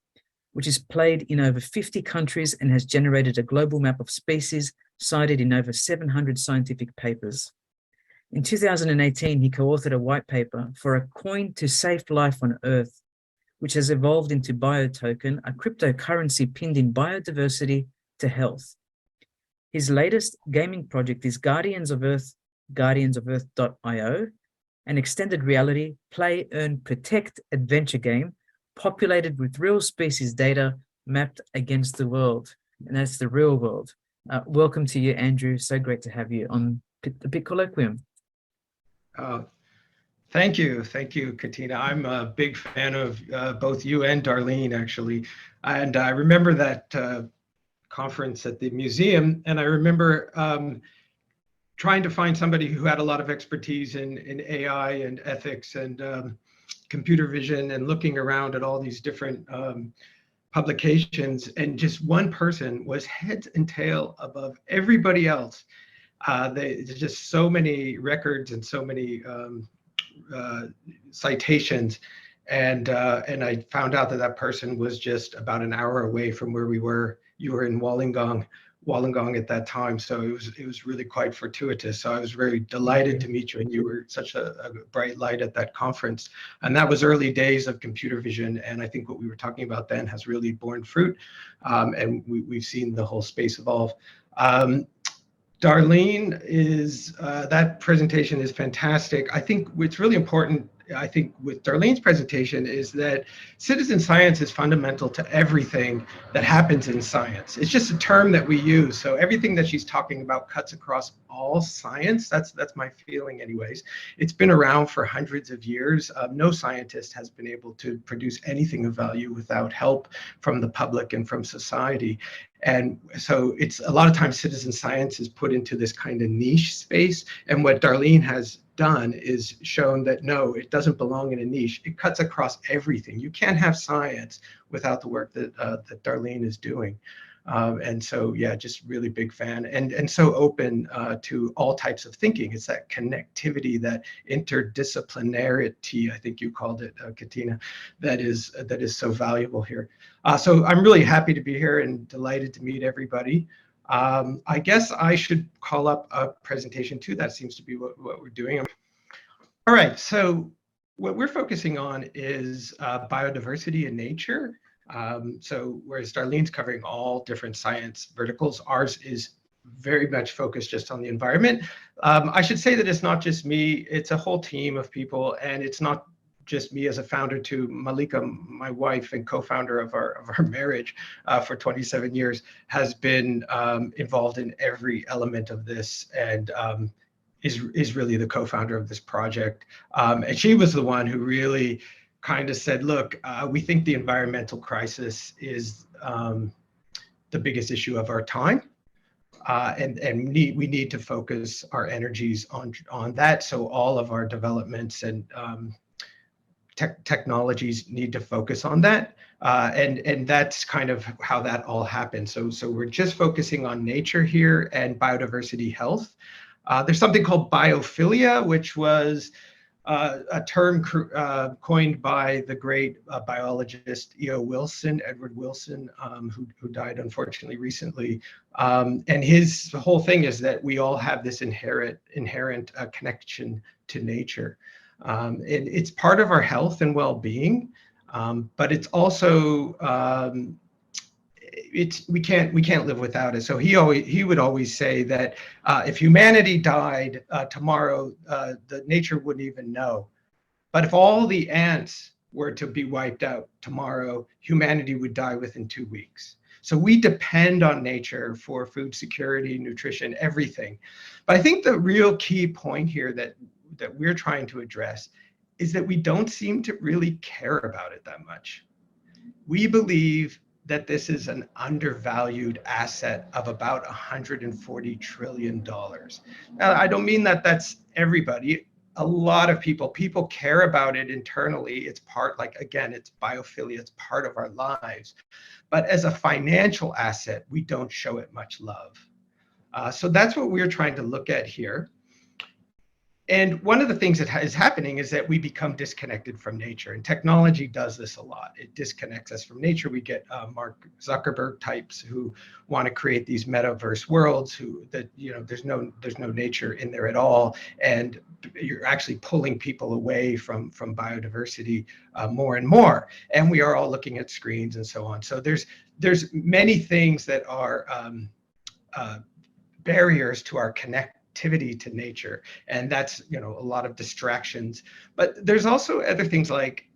which is played in over 50 countries and has generated a global map of species cited in over 700 scientific papers. In 2018, he co-authored a white paper for a coin to save life on Earth, which has evolved into BioToken, a cryptocurrency pinned in biodiversity to health. His latest gaming project is Guardians of Earth, guardiansofearth.io, an extended reality, play, earn, protect adventure game populated with real species data mapped against the world. And that's the real world. Welcome to you, Andrew. So great to have you on the Big Colloquium. Thank you, Katina. I'm a big fan of both you and Darlene, actually. And I remember that conference at the museum, and I remember trying to find somebody who had a lot of expertise in AI and ethics and computer vision, and looking around at all these different publications, and just one person was head and tail above everybody else. There's just so many records and so many citations, and I found out that person was just about an hour away from where we were. You were in Wollongong at that time, so it was really quite fortuitous. So I was very delighted to meet you, and you were such a bright light at that conference. And that was early days of computer vision, and I think what we were talking about then has really borne fruit, and we've seen the whole space evolve. Darlene that presentation is fantastic. I think what's really important, I think, with Darlene's presentation is that citizen science is fundamental to everything that happens in science. It's just a term that we use. So everything that she's talking about cuts across all science. That's my feeling anyways. It's been around for hundreds of years. No scientist has been able to produce anything of value without help from the public and from society. And so it's a lot of times citizen science is put into this kind of niche space. And what Darlene has done is shown that no, it doesn't belong in a niche. It cuts across everything. You can't have science without the work that Darlene is doing. And so, yeah, just really big fan, and so open to all types of thinking. It's that connectivity, that interdisciplinarity, I think you called it, Katina, that is so valuable here. So I'm really happy to be here and delighted to meet everybody. I guess I should call up a presentation too. That seems to be what we're doing. All right, so what we're focusing on is biodiversity in nature. So whereas Darlene's covering all different science verticals, ours is very much focused just on the environment. I should say that it's not just me, it's a whole team of people, and it's not just me as a founder too. Malika, my wife and co-founder of our marriage for 27 years, has been involved in every element of this, and is really the co-founder of this project. And she was the one who really kind of said, look, we think the environmental crisis is the biggest issue of our time. And we need to focus our energies on that. So all of our developments and technologies need to focus on that. And that's kind of how that all happened. So we're just focusing on nature here and biodiversity health. There's something called biophilia, which was a term coined by the great biologist Edward Wilson, who died unfortunately recently. And his whole thing is that we all have this inherent connection to nature. And it's part of our health and well-being, but it's also we can't live without it. So he would always say that if humanity died tomorrow, the nature wouldn't even know. But if all the ants were to be wiped out tomorrow, humanity would die within 2 weeks. So we depend on nature for food security, nutrition, everything. But I think the real key point here that we're trying to address is that we don't seem to really care about it that much. We believe that this is an undervalued asset of about $140 trillion. Now, I don't mean that that's everybody. A lot of people care about it internally. It's part, like, again, it's biophilia, it's part of our lives. But as a financial asset, we don't show it much love. So that's what we're trying to look at here. And one of the things that is happening is that we become disconnected from nature, and technology does this a lot. It disconnects us from nature. We get Mark Zuckerberg types who want to create these metaverse worlds there's no nature in there at all, and you're actually pulling people away from biodiversity more and more. And we are all looking at screens and so on. So there's many things that are barriers to our connectivity to nature, and that's a lot of distractions. But there's also other things like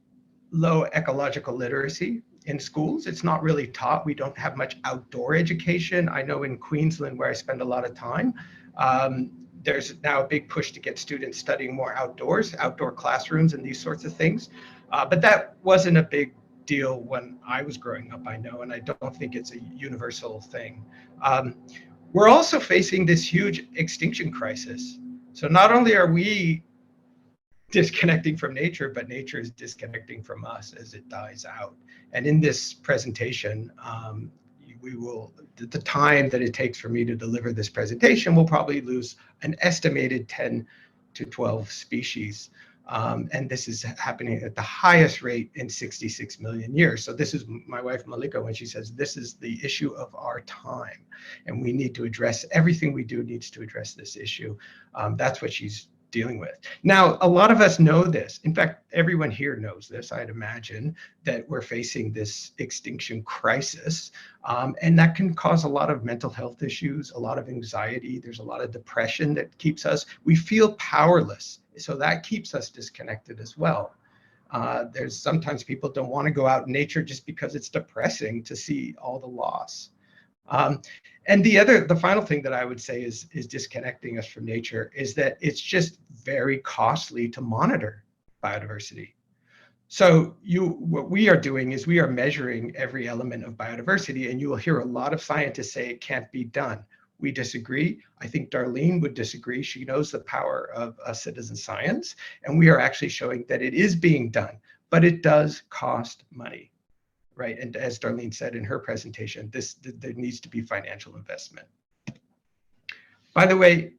low ecological literacy in schools. It's not really taught. We don't have much outdoor education. I know in Queensland, where I spend a lot of time, there's now a big push to get students studying more outdoor classrooms and these sorts of things. But that wasn't a big deal when I was growing up, I know, and I don't think it's a universal thing. We're also facing this huge extinction crisis. So not only are we disconnecting from nature, but nature is disconnecting from us as it dies out. And in this presentation, the time that it takes for me to deliver this presentation, we'll probably lose an estimated 10 to 12 species. And this is happening at the highest rate in 66 million years. So this is my wife, Malika, when she says, this is the issue of our time. And we need to address, everything we do needs to address this issue. That's what she's dealing with. Now, a lot of us know this. In fact, everyone here knows this, I'd imagine, that we're facing this extinction crisis. And that can cause a lot of mental health issues, a lot of anxiety. There's a lot of depression that keeps us, we feel powerless. So that keeps us disconnected as well. There's sometimes people don't want to go out in nature just because it's depressing to see all the loss. And the final thing that I would say is disconnecting us from nature is that it's just very costly to monitor biodiversity. So what we are doing is we are measuring every element of biodiversity, and you will hear a lot of scientists say it can't be done. We disagree. I think Darlene would disagree. She knows the power of citizen science, and we are actually showing that it is being done, but it does cost money, right? And as Darlene said in her presentation, there needs to be financial investment. By the way,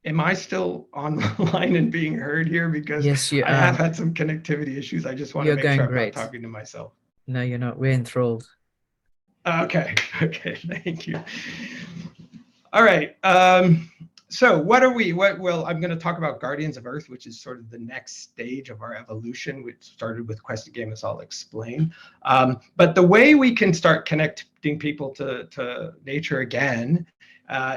am I still online and being heard here? Because Yes, you I have had some connectivity issues. I just want to You're make going sure I'm great. not talking to myself. No, you're not. We're enthralled. Okay, thank you. All right. So what are we? Well, I'm going to talk about Guardians of Earth, which is sort of the next stage of our evolution, which started with Quest a Game, as I'll explain. But the way we can start connecting people to nature again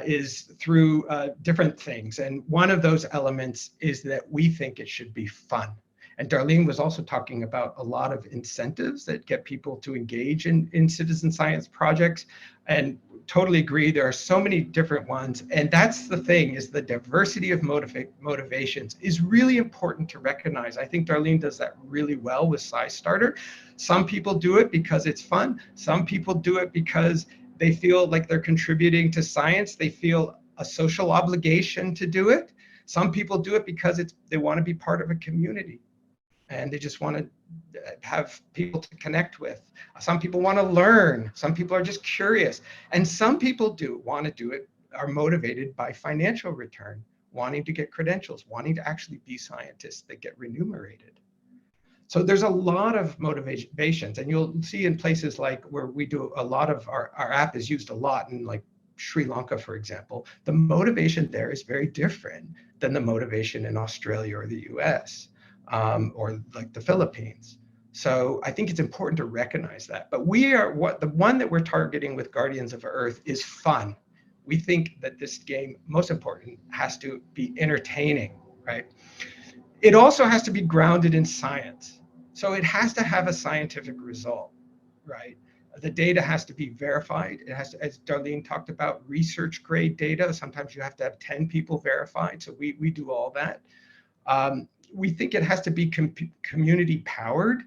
is through different things. And one of those elements is that we think it should be fun. And Darlene was also talking about a lot of incentives that get people to engage in citizen science projects, and totally agree. There are so many different ones. And that's the thing, is the diversity of motivations is really important to recognize. I think Darlene does that really well with SciStarter. Some people do it because it's fun. Some people do it because they feel like they're contributing to science. They feel a social obligation to do it. Some people do it because they want to be part of a community, and they just want to have people to connect with. Some people want to learn. Some people are just curious. And some people are motivated by financial return, wanting to get credentials, wanting to actually be scientists that get remunerated. So there's a lot of motivations, and you'll see in places like where we do a lot of our app is used a lot in like Sri Lanka, for example. The motivation there is very different than the motivation in Australia or the US. Or like the Philippines. So I think it's important to recognize that. But the one that we're targeting with Guardians of Earth is fun. We think that this game, most important, has to be entertaining, right? It also has to be grounded in science. So it has to have a scientific result, right? The data has to be verified. It has to, as Darlene talked about, research grade data. Sometimes you have to have 10 people verified. So we do all that. We think it has to be community powered.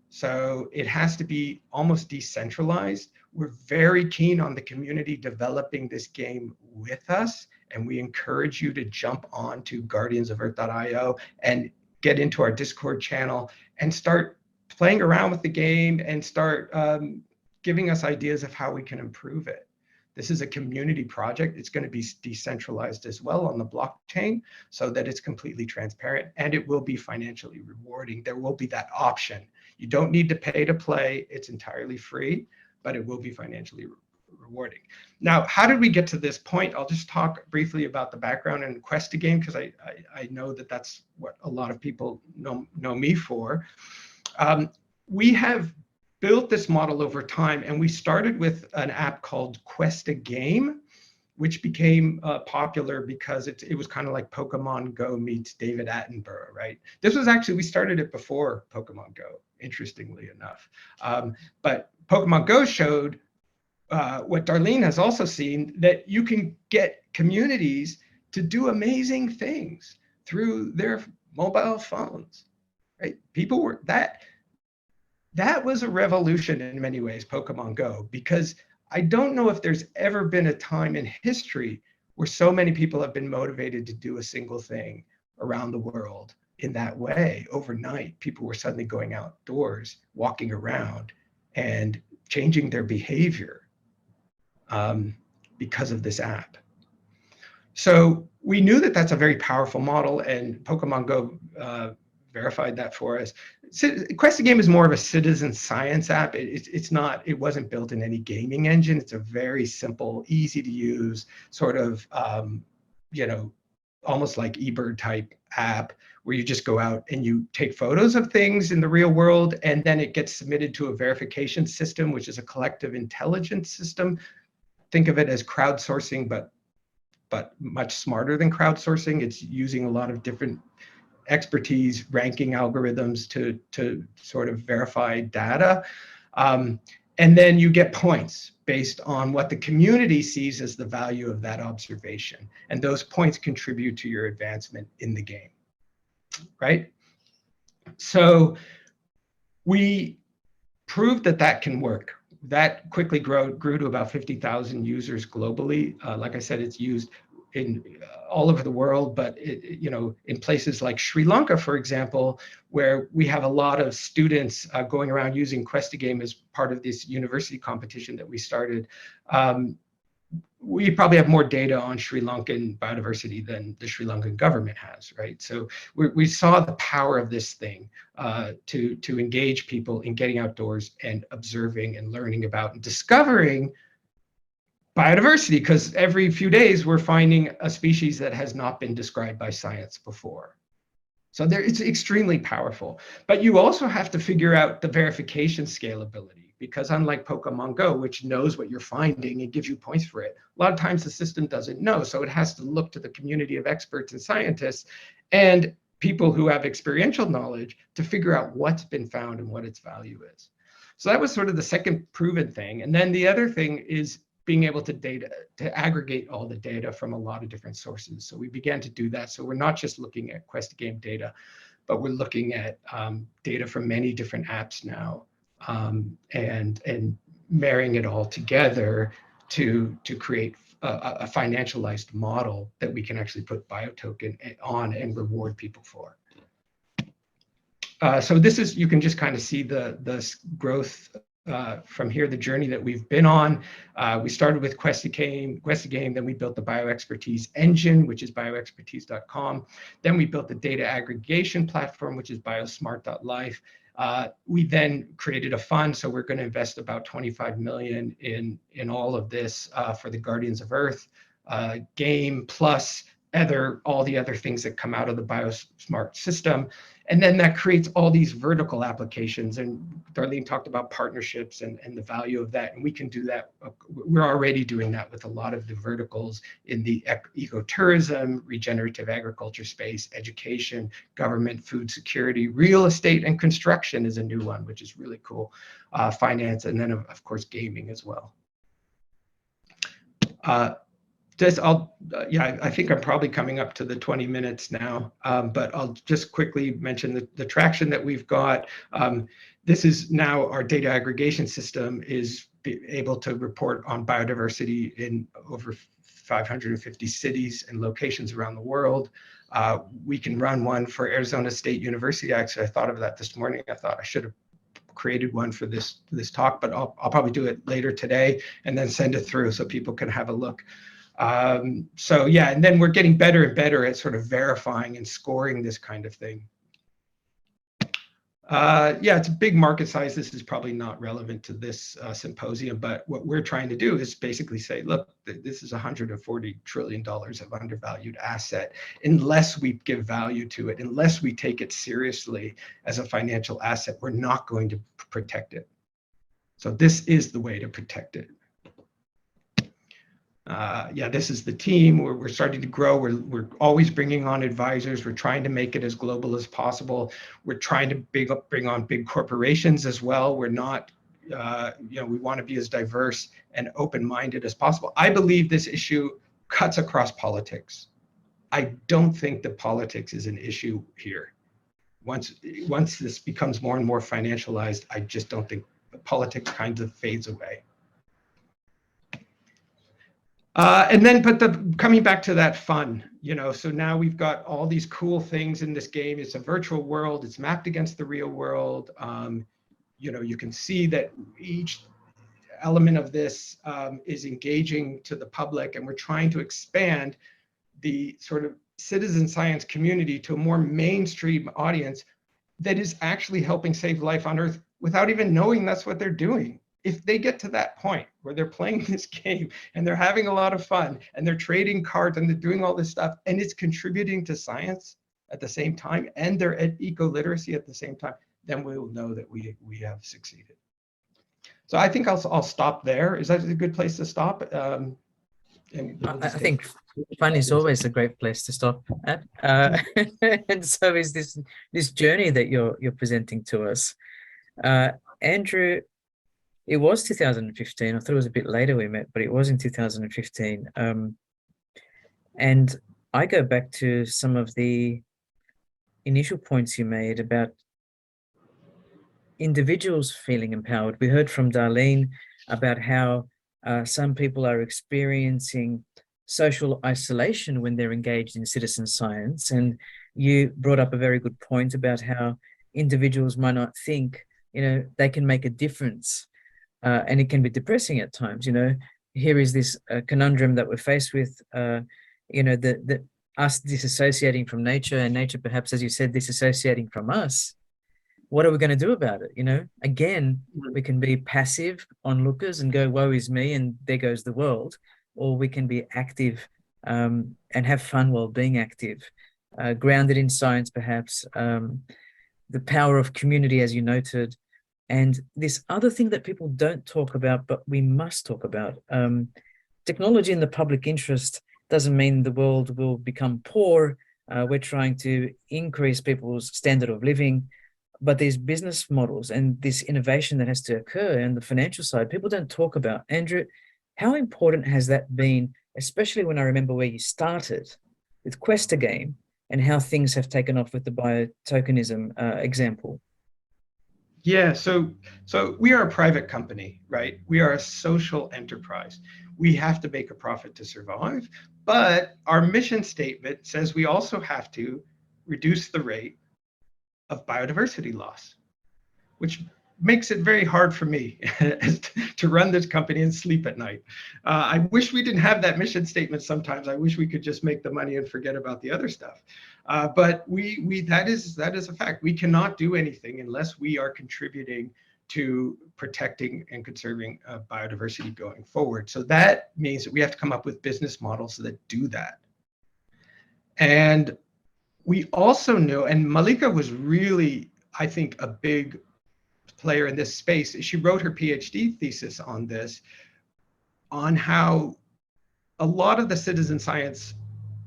So it has to be almost decentralized. We're very keen on the community developing this game with us. And we encourage you to jump on to guardiansofearth.io and get into our Discord channel and start playing around with the game and start giving us ideas of how we can improve it. This is a community project. It's going to be decentralized as well on the blockchain so that it's completely transparent, and it will be financially rewarding. There will be that option. You don't need to pay to play. It's entirely free, but it will be financially rewarding. Now, how did we get to this point? I'll just talk briefly about the background in Quest a Game, because I know that that's what a lot of people know me for. We have built this model over time, and we started with an app called Quest a Game, which became popular because it was kind of like Pokemon Go meets David Attenborough, right? This was actually, we started it before Pokemon Go, interestingly enough. But Pokemon Go showed what Darlene has also seen, that you can get communities to do amazing things through their mobile phones, right? People were, that was a revolution in many ways, Pokemon Go, because I don't know if there's ever been a time in history where so many people have been motivated to do a single thing around the world in that way. Overnight, people were suddenly going outdoors, walking around, and changing their behavior because of this app. So we knew that that's a very powerful model, and Pokemon Go verified that for us. Quest a Game is more of a citizen science app. It wasn't built in any gaming engine. It's a very simple, easy to use, sort of, almost like eBird type app, where you just go out and you take photos of things in the real world, and then it gets submitted to a verification system, which is a collective intelligence system. Think of it as crowdsourcing, but much smarter than crowdsourcing. It's using a lot of different expertise, ranking algorithms to sort of verify data. And then you get points based on what the community sees as the value of that observation. And those points contribute to your advancement in the game, right? So we proved that that can work. That quickly grew to about 50,000 users globally. Like I said, it's used all over the world, but in places like Sri Lanka, for example, where we have a lot of students going around using Questagame as part of this university competition that we started. We probably have more data on Sri Lankan biodiversity than the Sri Lankan government has, right? So we saw the power of this thing to engage people in getting outdoors and observing and learning about and discovering biodiversity, because every few days we're finding a species that has not been described by science before. So it's extremely powerful. But you also have to figure out the verification scalability, because unlike Pokemon Go, which knows what you're finding and gives you points for it, a lot of times the system doesn't know. So it has to look to the community of experts and scientists and people who have experiential knowledge to figure out what's been found and what its value is. So that was sort of the second proven thing. And then the other thing is being able to aggregate all the data from a lot of different sources. So we began to do that. So we're not just looking at Questagame data, but we're looking at data from many different apps now, and marrying it all together to create a financialized model that we can actually put BioToken on and reward people for. So this is, you can just kind of see the growth from here, the journey that we've been on. We started with Questagame, then we built the bioexpertise engine, which is bioexpertise.com. Then we built the data aggregation platform, which is biosmart.life. We then created a fund, so we're going to invest about 25 million in all of this for the Guardians of Earth game, plus all the other things that come out of the BioSmart system. And then that creates all these vertical applications. And Darlene talked about partnerships and the value of that. And we can do that. We're already doing that with a lot of the verticals in the ecotourism, regenerative agriculture space, education, government, food security, real estate, and construction is a new one, which is really cool. Finance, and then of course, gaming as well. I think I'm probably coming up to the 20 minutes now, but I'll just quickly mention the traction that we've got. This is now our data aggregation system is able to report on biodiversity in over 550 cities and locations around the world. We can run one for Arizona State University. Actually, I thought of that this morning. I thought I should have created one for this talk, but I'll probably do it later today and then send it through so people can have a look. So yeah, and then we're getting better and better at sort of verifying and scoring this kind of thing. Yeah, it's a big market size. This is probably not relevant to this symposium, but what we're trying to do is basically say, look, this is $140 trillion of undervalued asset. Unless we give value to it, unless we take it seriously as a financial asset, we're not going to protect it. So this is the way to protect it. Yeah, this is the team. We're starting to grow. We're always bringing on advisors. We're trying to make it as global as possible. We're trying to bring on big corporations as well. We're not, we want to be as diverse and open-minded as possible. I believe this issue cuts across politics. I don't think that politics is an issue here. Once this becomes more and more financialized, I just don't think politics kind of fades away. But coming back to that fun, so now we've got all these cool things in this game. It's a virtual world. It's mapped against the real world. You can see that each element of this is engaging to the public, and we're trying to expand the sort of citizen science community to a more mainstream audience that is actually helping save life on Earth without even knowing that's what they're doing. If they get to that point where they're playing this game and they're having a lot of fun and they're trading cards and they're doing all this stuff and it's contributing to science at the same time and they're at eco-literacy at the same time, then we will know that we have succeeded. So I think I'll stop there. Is that a good place to stop? I think fun is always a great place to stop at, and so is this journey that you're presenting to us, Andrew. It was 2015. I thought it was a bit later we met, but it was in 2015. And I go back to some of the initial points you made about individuals feeling empowered. We heard from Darlene about how some people are experiencing social isolation when they're engaged in citizen science. And you brought up a very good point about how individuals might not think, they can make a difference. And it can be depressing at times. Here is this conundrum that we're faced with, the us disassociating from nature, and nature, perhaps, as you said, disassociating from us. What are we going to do about it? Again, we can be passive onlookers and go, woe is me, and there goes the world. Or we can be active and have fun while being active, grounded in science, perhaps, the power of community, as you noted. And this other thing that people don't talk about, but we must talk about, technology in the public interest doesn't mean the world will become poor. We're trying to increase people's standard of living, but these business models and this innovation that has to occur on the financial side, people don't talk about. Andrew, how important has that been, especially when I remember where you started with Questagame and how things have taken off with the biotokenism example? Yeah, so we are a private company, right? We are a social enterprise. We have to make a profit to survive, but our mission statement says we also have to reduce the rate of biodiversity loss, which makes it very hard for me to run this company and sleep at night. I wish we didn't have that mission statement sometimes. I wish we could just make the money and forget about the other stuff. But that is a fact. We cannot do anything unless we are contributing to protecting and conserving biodiversity going forward. So that means that we have to come up with business models that do that. And we also know, and Malika was really, I think, a big player in this space. She wrote her PhD thesis on this, on how a lot of the citizen science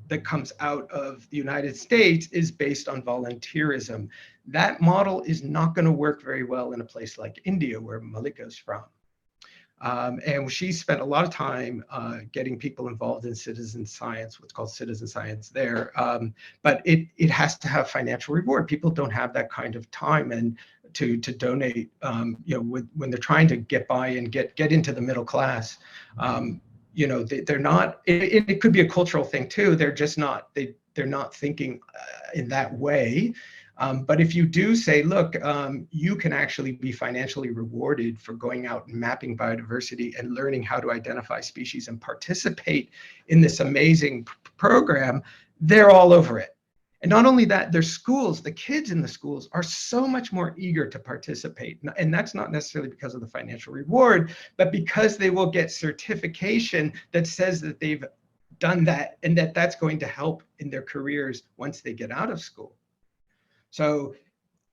that comes out of the United States is based on volunteerism. That model is not going to work very well in a place like India, where Malika is from. And she spent a lot of time getting people involved in citizen science, what's called citizen science there. But it has to have financial reward. People don't have that kind of time and to donate, when they're trying to get by and get into the middle class. They're not, it could be a cultural thing too. They're just not, they're not thinking in that way. But if you do say, look, you can actually be financially rewarded for going out and mapping biodiversity and learning how to identify species and participate in this amazing program, they're all over it. And not only that, their schools, the kids in the schools are so much more eager to participate. And that's not necessarily because of the financial reward, but because they will get certification that says that they've done that and that that's going to help in their careers once they get out of school. So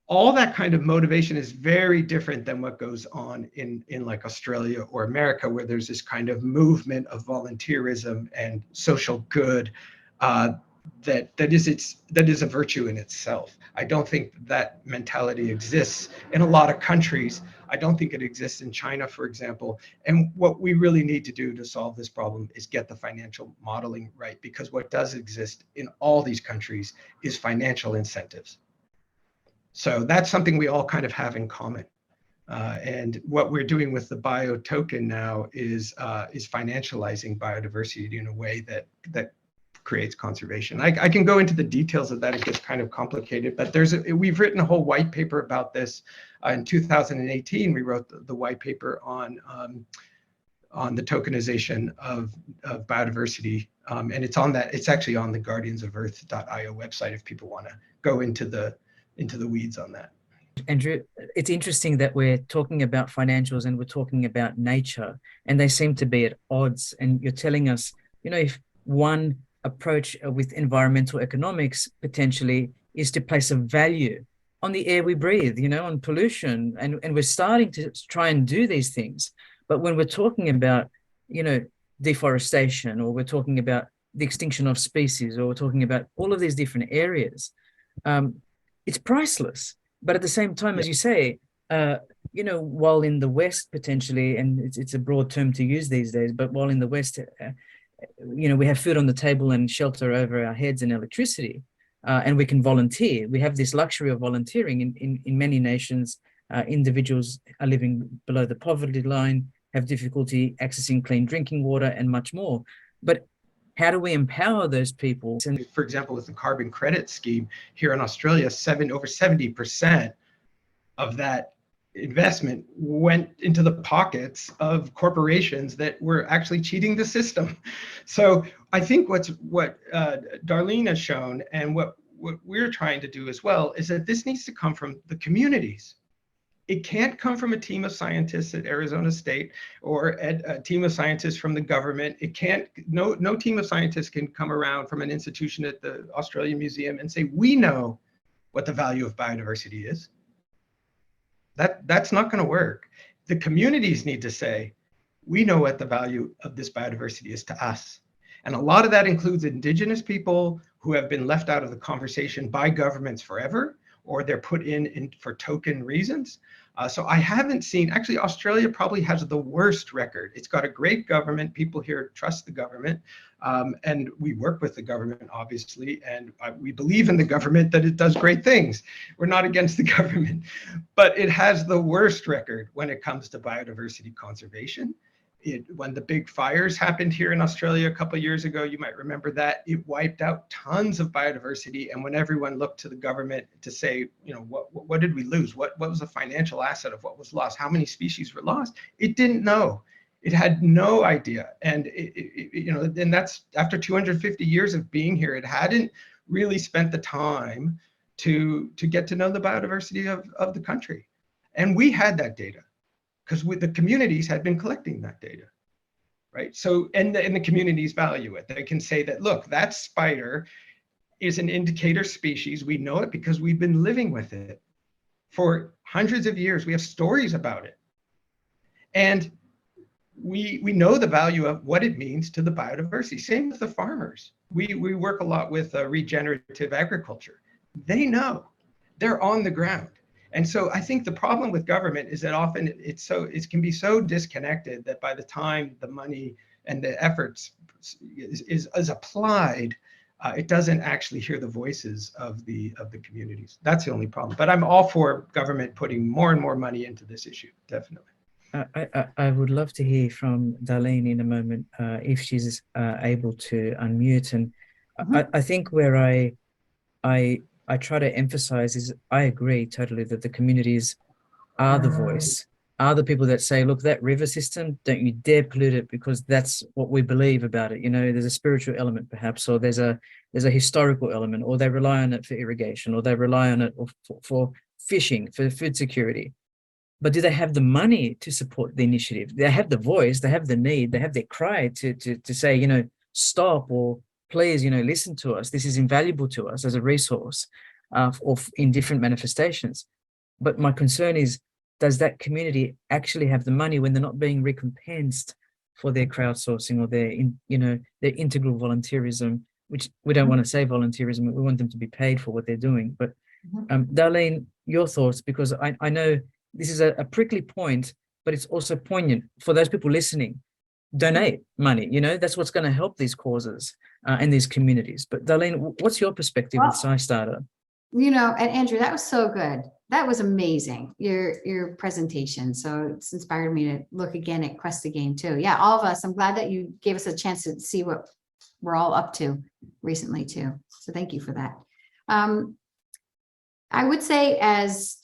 all that kind of motivation is very different than what goes on in like Australia or America, where there's this kind of movement of volunteerism and social good that is a virtue in itself. I don't think that mentality exists in a lot of countries. I don't think it exists in China, for example. And what we really need to do to solve this problem is get the financial modeling right, because what does exist in all these countries is financial incentives. So that's something we all kind of have in common. And what we're doing with the bio token now is financializing biodiversity in a way that creates conservation. I can go into the details of that. It gets kind of complicated, but we've written a whole white paper about this. In 2018, we wrote the white paper on the tokenization of biodiversity, and it's actually on the guardiansofearth.io website if people want to go into the weeds on that. Andrew, it's interesting that we're talking about financials and we're talking about nature, and they seem to be at odds. And you're telling us, if one approach with environmental economics potentially is to place a value on the air we breathe, on pollution, and we're starting to try and do these things. But when we're talking about, deforestation, or we're talking about the extinction of species, or we're talking about all of these different areas, it's priceless. But at the same time, as you say, while in the West potentially, and it's a broad term to use these days, but while in the West, we have food on the table and shelter over our heads and electricity, and we can volunteer. We have this luxury of volunteering. In many nations, individuals are living below the poverty line, have difficulty accessing clean drinking water, and much more. But how do we empower those people? And for example, with the carbon credit scheme here in Australia, over 70% of that investment went into the pockets of corporations that were actually cheating the system. So I think what Darlene has shown, and what we're trying to do as well, is that this needs to come from the communities. It can't come from a team of scientists at Arizona State or a team of scientists from the government. It can't, no team of scientists can come around from an institution at the Australian Museum and say, we know what the value of biodiversity is. That's not going to work. The communities need to say, we know what the value of this biodiversity is to us. And a lot of that includes Indigenous people who have been left out of the conversation by governments forever, or they're put in for token reasons. So I haven't seen, actually Australia probably has the worst record. It's got a great government. People here trust the government. And we work with the government, obviously, and we believe in the government that it does great things. We're not against the government, but it has the worst record when it comes to biodiversity conservation. When the big fires happened here in Australia a couple of years ago, you might remember that, it wiped out tons of biodiversity. And when everyone looked to the government to say, you know, what did we lose? What was the financial asset of what was lost? How many species were lost? It didn't know. It had no idea. And you know, and that's after 250 years of being here, it hadn't really spent the time to get to know the biodiversity of the country. And we had that data, because the communities had been collecting that data, right? So, and the communities value it. They can say that, look, that spider is an indicator species. We know it because we've been living with it for hundreds of years. We have stories about it. And we know the value of what it means to the biodiversity. Same with the farmers. We work a lot with regenerative agriculture. They know, they're on the ground. And so I think the problem with government is that often it can be so disconnected that by the time the money and the efforts is applied, it doesn't actually hear the voices of the communities. That's the only problem. But I'm all for government putting more and more money into this issue, definitely. I would love to hear from Darlene in a moment, if she's able to unmute. And I think where I try to emphasize is I agree totally that the communities are the voice, are the people that say, look, that river system, don't you dare pollute it, because that's what we believe about it. You know, there's a spiritual element perhaps, or there's a historical element, or they rely on it for irrigation, or they rely on it for fishing, for food security. But do they have the money to support the initiative? They have the voice, they have the need, they have their cry to say, you know, stop, or please, you know, listen to us. This is invaluable to us as a resource, or in different manifestations. But my concern is, does that community actually have the money when they're not being recompensed for their crowdsourcing or their integral volunteerism, which we don't want to say volunteerism, we want them to be paid for what they're doing. But Darlene, your thoughts, because I know this is a prickly point, but it's also poignant for those people listening. Donate money, you know, that's what's going to help these causes and these communities. But Darlene, what's your perspective with SciStarter? You know, and Andrew, that was so good. That was amazing, your presentation. So it's inspired me to look again at Quest Again too. Yeah, all of us, I'm glad that you gave us a chance to see what we're all up to recently too. So thank you for that. I would say as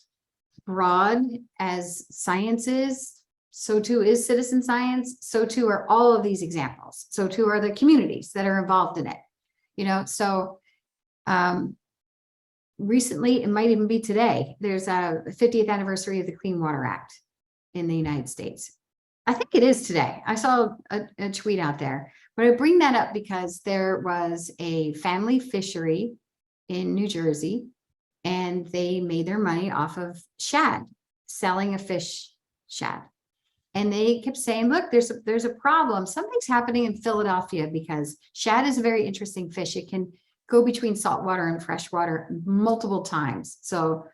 broad as science is, so too is citizen science, so too are all of these examples. So too are the communities that are involved in it. You know, so recently, it might even be today, there's a 50th anniversary of the Clean Water Act in the United States. I think it is today. I saw a tweet out there, but I bring that up because there was a family fishery in New Jersey, and they made their money off of shad, selling a fish shad. And they kept saying, look, there's a problem. Something's happening in Philadelphia, because shad is a very interesting fish. It can go between saltwater and freshwater multiple times. So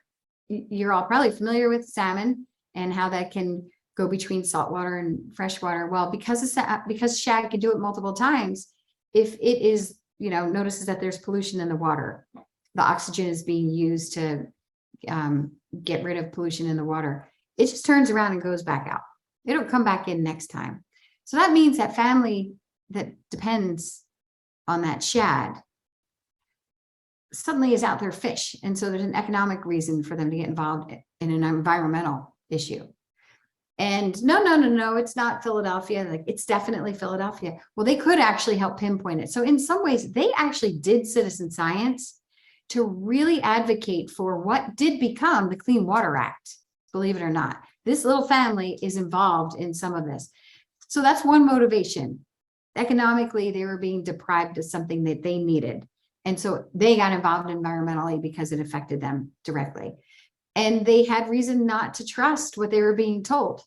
you're all probably familiar with salmon and how that can go between saltwater and freshwater. Well, because shad can do it multiple times, if it is, you know, notices that there's pollution in the water, the oxygen is being used to get rid of pollution in the water, it just turns around and goes back out. It'll come back in next time. So that means that family that depends on that shad suddenly is out there fish. And so there's an economic reason for them to get involved in an environmental issue. And no, it's not Philadelphia. Like, it's definitely Philadelphia. Well, they could actually help pinpoint it. So in some ways, they actually did citizen science to really advocate for what did become the Clean Water Act, believe it or not. This little family is involved in some of this. So that's one motivation. Economically, they were being deprived of something that they needed. And so they got involved environmentally because it affected them directly. And they had reason not to trust what they were being told.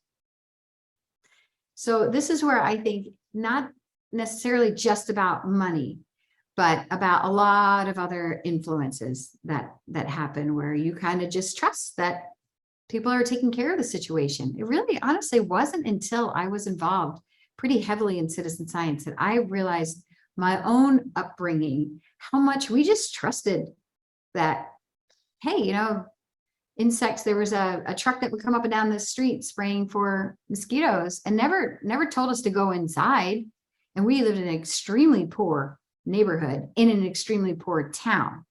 So this is where I think not necessarily just about money, but about a lot of other influences that happen where you kind of just trust that people are taking care of the situation. It really honestly wasn't until I was involved pretty heavily in citizen science that I realized my own upbringing, how much we just trusted that, hey, you know, insects, there was a truck that would come up and down the street spraying for mosquitoes and never told us to go inside. And we lived in an extremely poor neighborhood in an extremely poor town.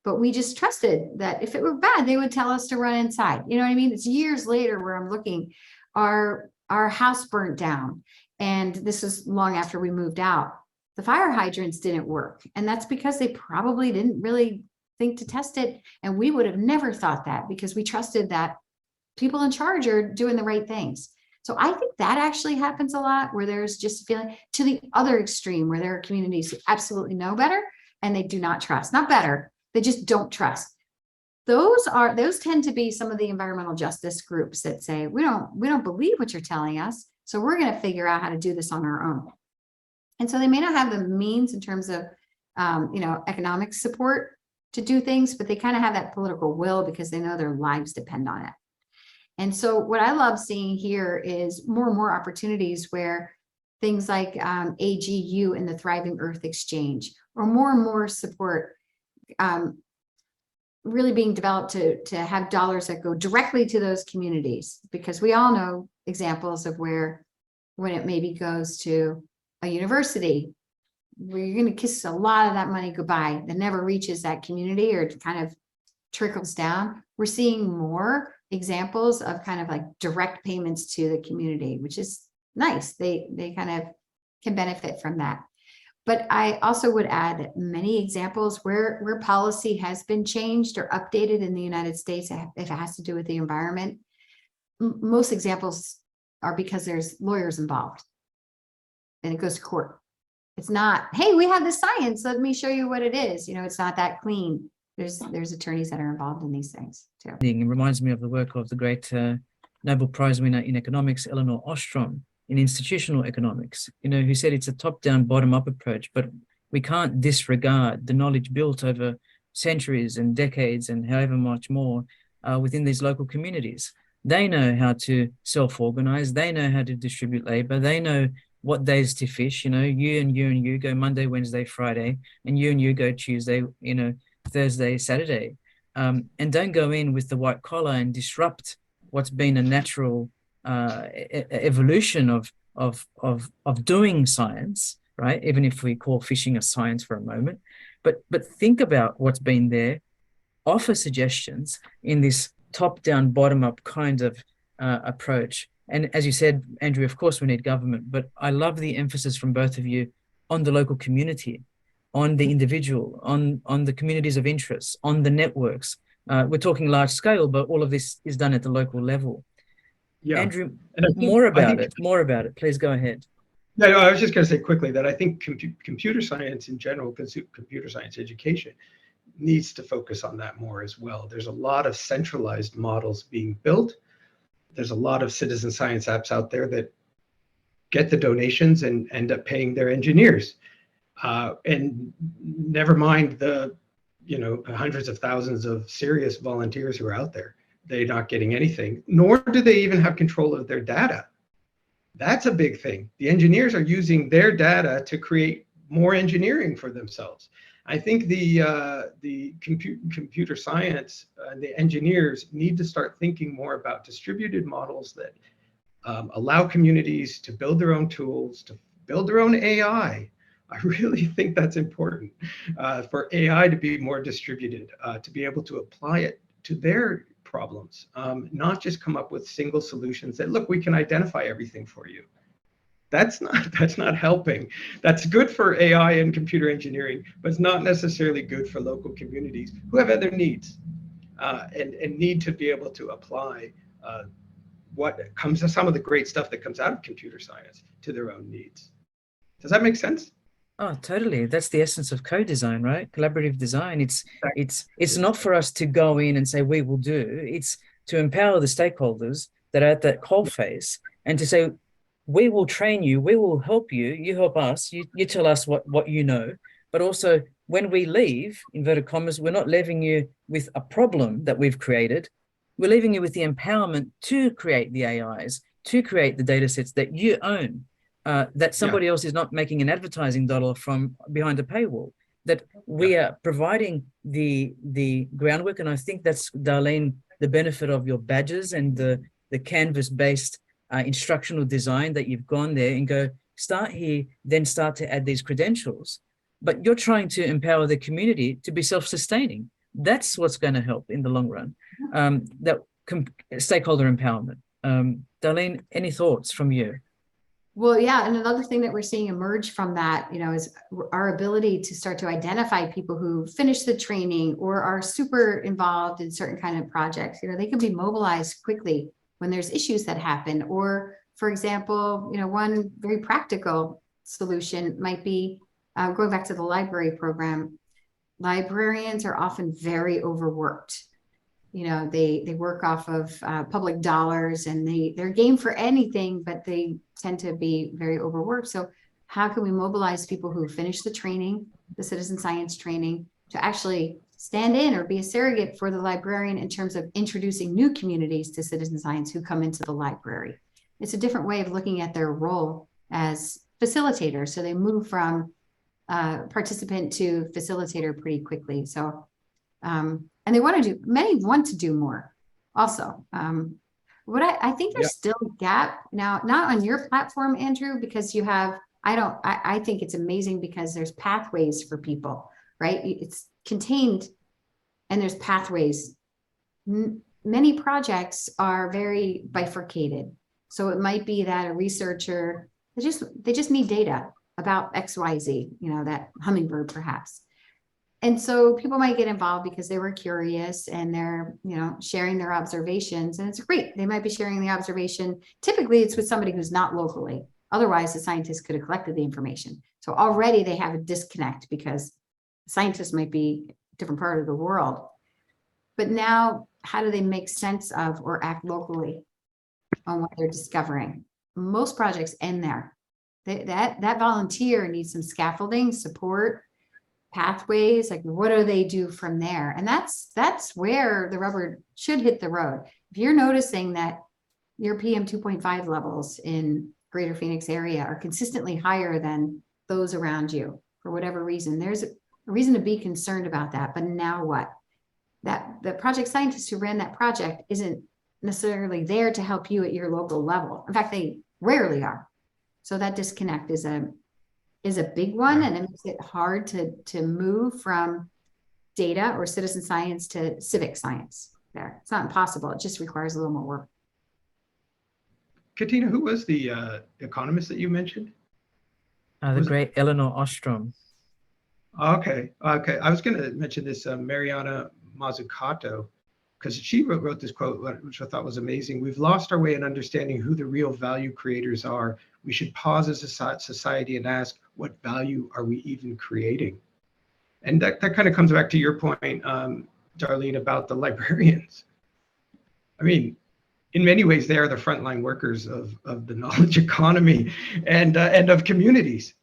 But we just trusted that if it were bad, they would tell us to run inside. You know what I mean? It's years later where I'm looking, our house burnt down. And this is long after we moved out. The fire hydrants didn't work. And that's because they probably didn't really think to test it. And we would have never thought that because we trusted that people in charge are doing the right things. So I think that actually happens a lot where there's just a feeling to the other extreme where there are communities who absolutely know better and they do not trust, not better, they just don't trust. Those tend to be some of the environmental justice groups that say, we don't believe what you're telling us. So we're going to figure out how to do this on our own. And so they may not have the means in terms of, economic support to do things, but they kind of have that political will because they know their lives depend on it. And so what I love seeing here is more and more opportunities where things like AGU and the Thriving Earth Exchange, or more and more support really being developed to have dollars that go directly to those communities, because we all know examples of where when it maybe goes to a university, where you're going to kiss a lot of that money goodbye that never reaches that community or it kind of trickles down. We're seeing more examples of kind of like direct payments to the community, which is nice. They kind of can benefit from that. But I also would add that many examples where policy has been changed or updated in the United States, if it has to do with the environment, most examples are because there's lawyers involved and it goes to court. It's not, hey, we have the science, let me show you what it is. You know, it's not that clean. There's attorneys that are involved in these things too. It reminds me of the work of the great Nobel Prize winner in economics, Elinor Ostrom, in institutional economics, who said it's a top-down, bottom-up approach, but we can't disregard the knowledge built over centuries and decades and however much more within these local communities. They know how to self-organize. They know how to distribute labor. They know what days to fish. You and you go Monday, Wednesday, Friday, and you go Tuesday, Thursday, Saturday, and don't go in with the white collar and disrupt what's been a natural evolution of doing science, right? Even if we call fishing a science for a moment, but think about what's been there, offer suggestions in this top-down, bottom-up kind of approach. And as you said, Andrew, of course we need government, but I love the emphasis from both of you on the local community, on the individual, on the communities of interest, on the networks. We're talking large scale, but all of this is done at the local level. Yeah. Andrew, more about it. Please go ahead. No, I was just going to say quickly that I think computer science in general, computer science education, needs to focus on that more as well. There's a lot of centralized models being built. There's a lot of citizen science apps out there that get the donations and end up paying their engineers. And never mind the hundreds of thousands of serious volunteers who are out there. They're not getting anything, nor do they even have control of their data. That's a big thing. The engineers are using their data to create more engineering for themselves. I think the computer science and the engineers need to start thinking more about distributed models that allow communities to build their own tools, to build their own AI, I really think that's important for AI to be more distributed, to be able to apply it to their problems, not just come up with single solutions that, look, we can identify everything for you. That's not helping. That's good for AI and computer engineering, but it's not necessarily good for local communities who have other needs and need to be able to apply some of the great stuff that comes out of computer science to their own needs. Does that make sense? Oh, totally. That's the essence of co-design, right? Collaborative design. It's not for us to go in and say we will do. It's to empower the stakeholders that are at that coal face and to say, we will train you, we will help you, you help us, you tell us what you know. But also when we leave, inverted commas, we're not leaving you with a problem that we've created. We're leaving you with the empowerment to create the AIs, to create the data sets that you own. That somebody else is not making an advertising dollar from behind a paywall, that we are providing the groundwork. And I think that's, Darlene, the benefit of your badges and the Canvas-based instructional design, that you've gone there and go, start here, then start to add these credentials. But you're trying to empower the community to be self-sustaining. That's what's going to help in the long run, stakeholder empowerment. Darlene, any thoughts from you? Well, yeah, and another thing that we're seeing emerge from that, is our ability to start to identify people who finish the training or are super involved in certain kind of projects. They can be mobilized quickly when there's issues that happen. Or, for example, one very practical solution might be going back to the library program. Librarians are often very overworked. They work off of public dollars, and they're game for anything, but they tend to be very overworked. So how can we mobilize people who finish the training, the citizen science training, to actually stand in or be a surrogate for the librarian in terms of introducing new communities to citizen science who come into the library? It's a different way of looking at their role as facilitators. So they move from participant to facilitator pretty quickly. So, and many want to do more also. What I think there's still a gap now, not on your platform, Andrew, because I think it's amazing because there's pathways for people, right? It's contained and there's pathways. Many projects are very bifurcated. So it might be that a researcher, they just need data about XYZ, that hummingbird perhaps. And so people might get involved because they were curious and they're, sharing their observations, and it's great. They might be sharing the observation. Typically it's with somebody who's not locally. Otherwise the scientists could have collected the information. So already they have a disconnect because scientists might be a different part of the world. But now how do they make sense of or act locally on what they're discovering? Most projects end there. That volunteer needs some scaffolding, support, pathways, like what do they do from there? And that's where the rubber should hit the road. If you're noticing that your PM 2.5 levels in greater Phoenix area are consistently higher than those around you for whatever reason, there's a reason to be concerned about that. But now what? That the project scientist who ran that project isn't necessarily there to help you at your local level. In fact, they rarely are. So that disconnect is a big one, and it makes it hard to move from data or citizen science to civic science there. It's not impossible. It just requires a little more work. Katina, who was the economist that you mentioned? The great Eleanor Ostrom. Okay. I was going to mention this Mariana Mazzucato, because she wrote this quote, which I thought was amazing. We've lost our way in understanding who the real value creators are. We should pause as a society and ask, what value are we even creating? And that kind of comes back to your point, Darlene, about the librarians. I mean, in many ways, they are the frontline workers of the knowledge economy and of communities.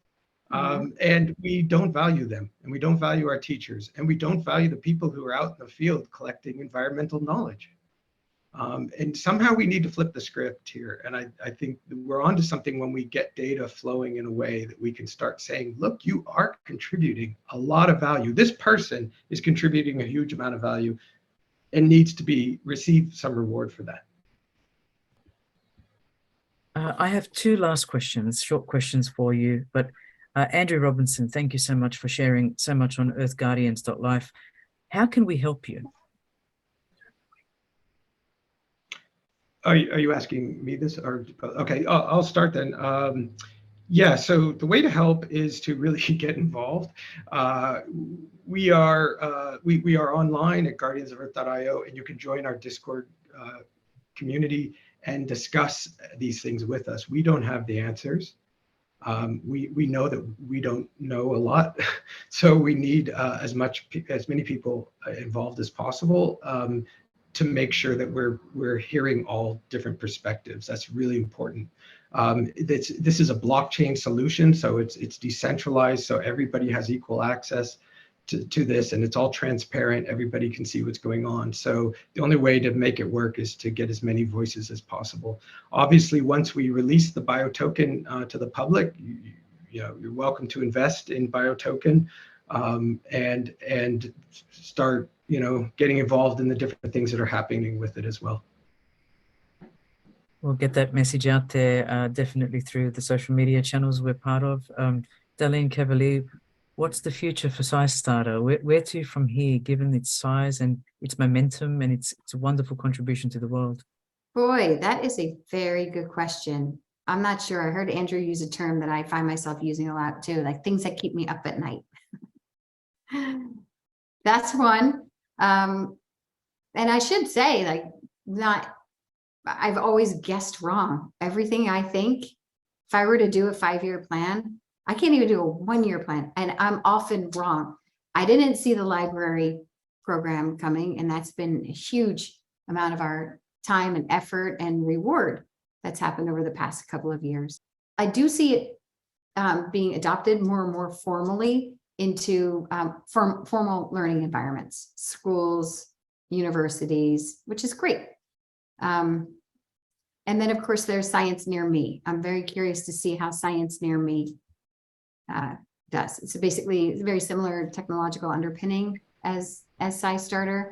And we don't value them, and we don't value our teachers, and we don't value the people who are out in the field collecting environmental knowledge. And somehow we need to flip the script here. And I think we're onto something when we get data flowing in a way that we can start saying, look, you are contributing a lot of value. This person is contributing a huge amount of value and needs to receive some reward for that. I have two last questions, short questions for you, but Andrew Robinson, thank you so much for sharing so much on earthguardians.life. How can we help you? Are you asking me this? Or okay, I'll start then. Yeah, so the way to help is to really get involved. We are online at guardiansofearth.io, and you can join our Discord community and discuss these things with us. We don't have the answers. We know that we don't know a lot, so we need as many people involved as possible to make sure that we're hearing all different perspectives. That's really important. This is a blockchain solution, so it's decentralized, so everybody has equal access to this, and it's all transparent. Everybody can see what's going on. So the only way to make it work is to get as many voices as possible. Obviously, once we release the BioToken to the public, you're welcome to invest in BioToken and start getting involved in the different things that are happening with it as well. We'll get that message out there definitely through the social media channels we're part of. Darlene Cavalier, what's the future for SciStarter? Where to from here, given its size and its momentum and its a wonderful contribution to the world? Boy, that is a very good question. I'm not sure. I heard Andrew use a term that I find myself using a lot too, like things that keep me up at night. That's one. And I should say, like, I've always guessed wrong. Everything I think, if I were to do a 5-year plan, I can't even do a 1-year plan, and I'm often wrong. I didn't see the library program coming, and that's been a huge amount of our time and effort and reward that's happened over the past couple of years. I do see it being adopted more and more formally into formal learning environments, schools, universities, which is great. And then, of course, there's Science Near Me. I'm very curious to see how Science Near Me does. It's basically very similar technological underpinning as SciStarter.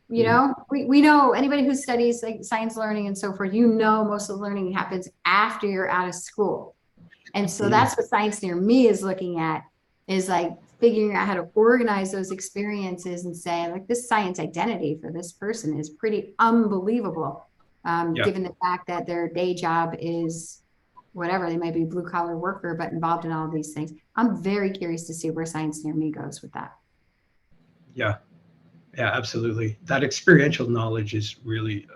We know anybody who studies like science learning and so forth, most of the learning happens after you're out of school. And so that's what Science Near Me is looking at, is like figuring out how to organize those experiences and say, like, this science identity for this person is pretty unbelievable, given the fact that their day job is whatever, they might be a blue collar worker, but involved in all of these things. I'm very curious to see where Science Near Me goes with that. Yeah, absolutely. That experiential knowledge is really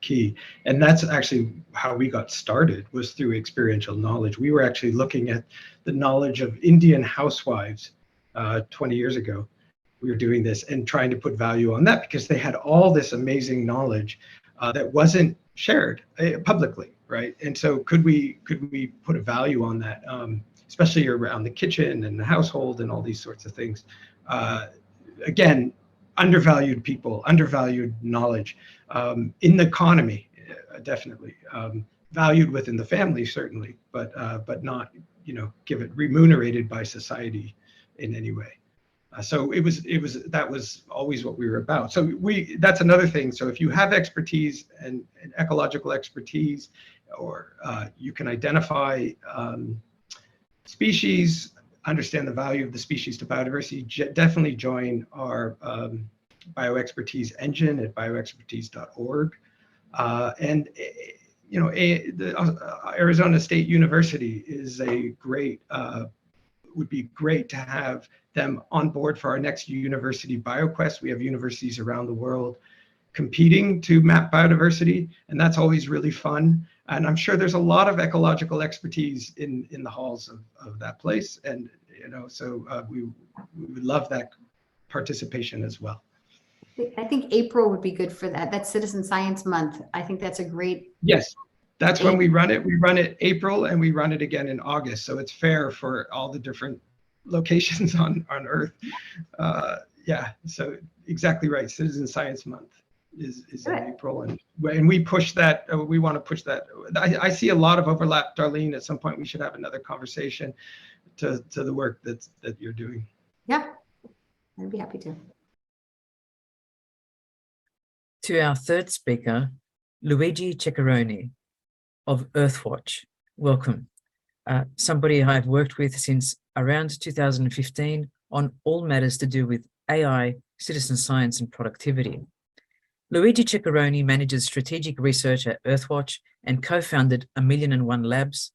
key. And that's actually how we got started, was through experiential knowledge. We were actually looking at the knowledge of Indian housewives 20 years ago. We were doing this and trying to put value on that because they had all this amazing knowledge that wasn't shared publicly, right? And so could we put a value on that, especially around the kitchen and the household and all these sorts of things? Again, undervalued people, undervalued knowledge in the economy, definitely valued within the family, certainly, but not, remunerated by society in any way. So that was always what we were about. So that's another thing. So if you have expertise and ecological expertise, or you can identify species, understand the value of the species to biodiversity, definitely join our bioexpertise engine at bioexpertise.org. And the Arizona State University is would be great to have them on board for our next University BioQuest. We have universities around the world competing to map biodiversity, and that's always really fun. And I'm sure there's a lot of ecological expertise in the halls of that place. And, so we would love that participation as well. I think April would be good for that. That's Citizen Science Month. I think that's a great. Yes, that's when we run it. We run it April and we run it again in August. So it's fair for all the different locations on Earth. So exactly right. Citizen Science Month is in April, and we push that. We want to push that. I see a lot of overlap, Darlene. At some point, we should have another conversation to the work that you're doing. Yep, I'd be happy to. To our third speaker, Luigi Ceccaroni of Earthwatch. Welcome. somebody I've worked with since around 2015 on all matters to do with AI, citizen science, and productivity. Luigi Ceccaroni manages strategic research at Earthwatch and co-founded 1,000,001 Labs.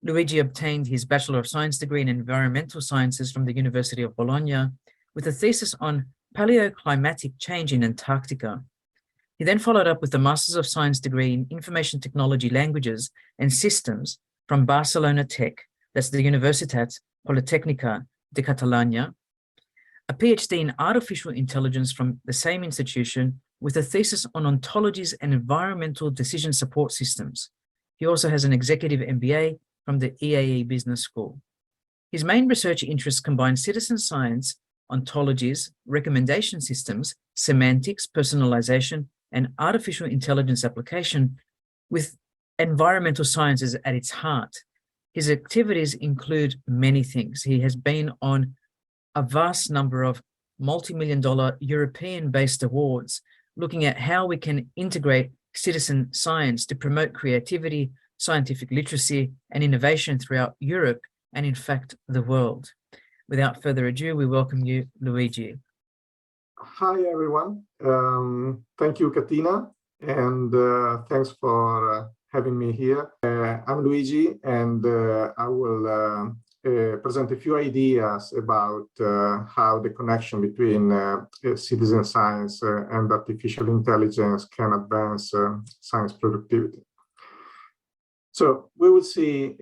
Luigi obtained his Bachelor of Science degree in Environmental Sciences from the University of Bologna with a thesis on paleoclimatic change in Antarctica. He then followed up with a Masters of Science degree in Information Technology Languages and Systems from Barcelona Tech, that's the Universitat Politècnica de Catalunya, a PhD in Artificial Intelligence from the same institution with a thesis on ontologies and environmental decision support systems. He also has an executive MBA from the EAE Business School. His main research interests combine citizen science, ontologies, recommendation systems, semantics, personalization, and artificial intelligence application with environmental sciences at its heart. His activities include many things. He has been on a vast number of multi-million-dollar European-based awards, looking at how we can integrate citizen science to promote creativity, scientific literacy, and innovation throughout Europe and, in fact, the world. Without further ado, we welcome you, Luigi. Hi, everyone. Thank you, Katina, and thanks for having me here. I'm Luigi, and I will present a few ideas about how the connection between citizen science and artificial intelligence can advance science productivity. So we will see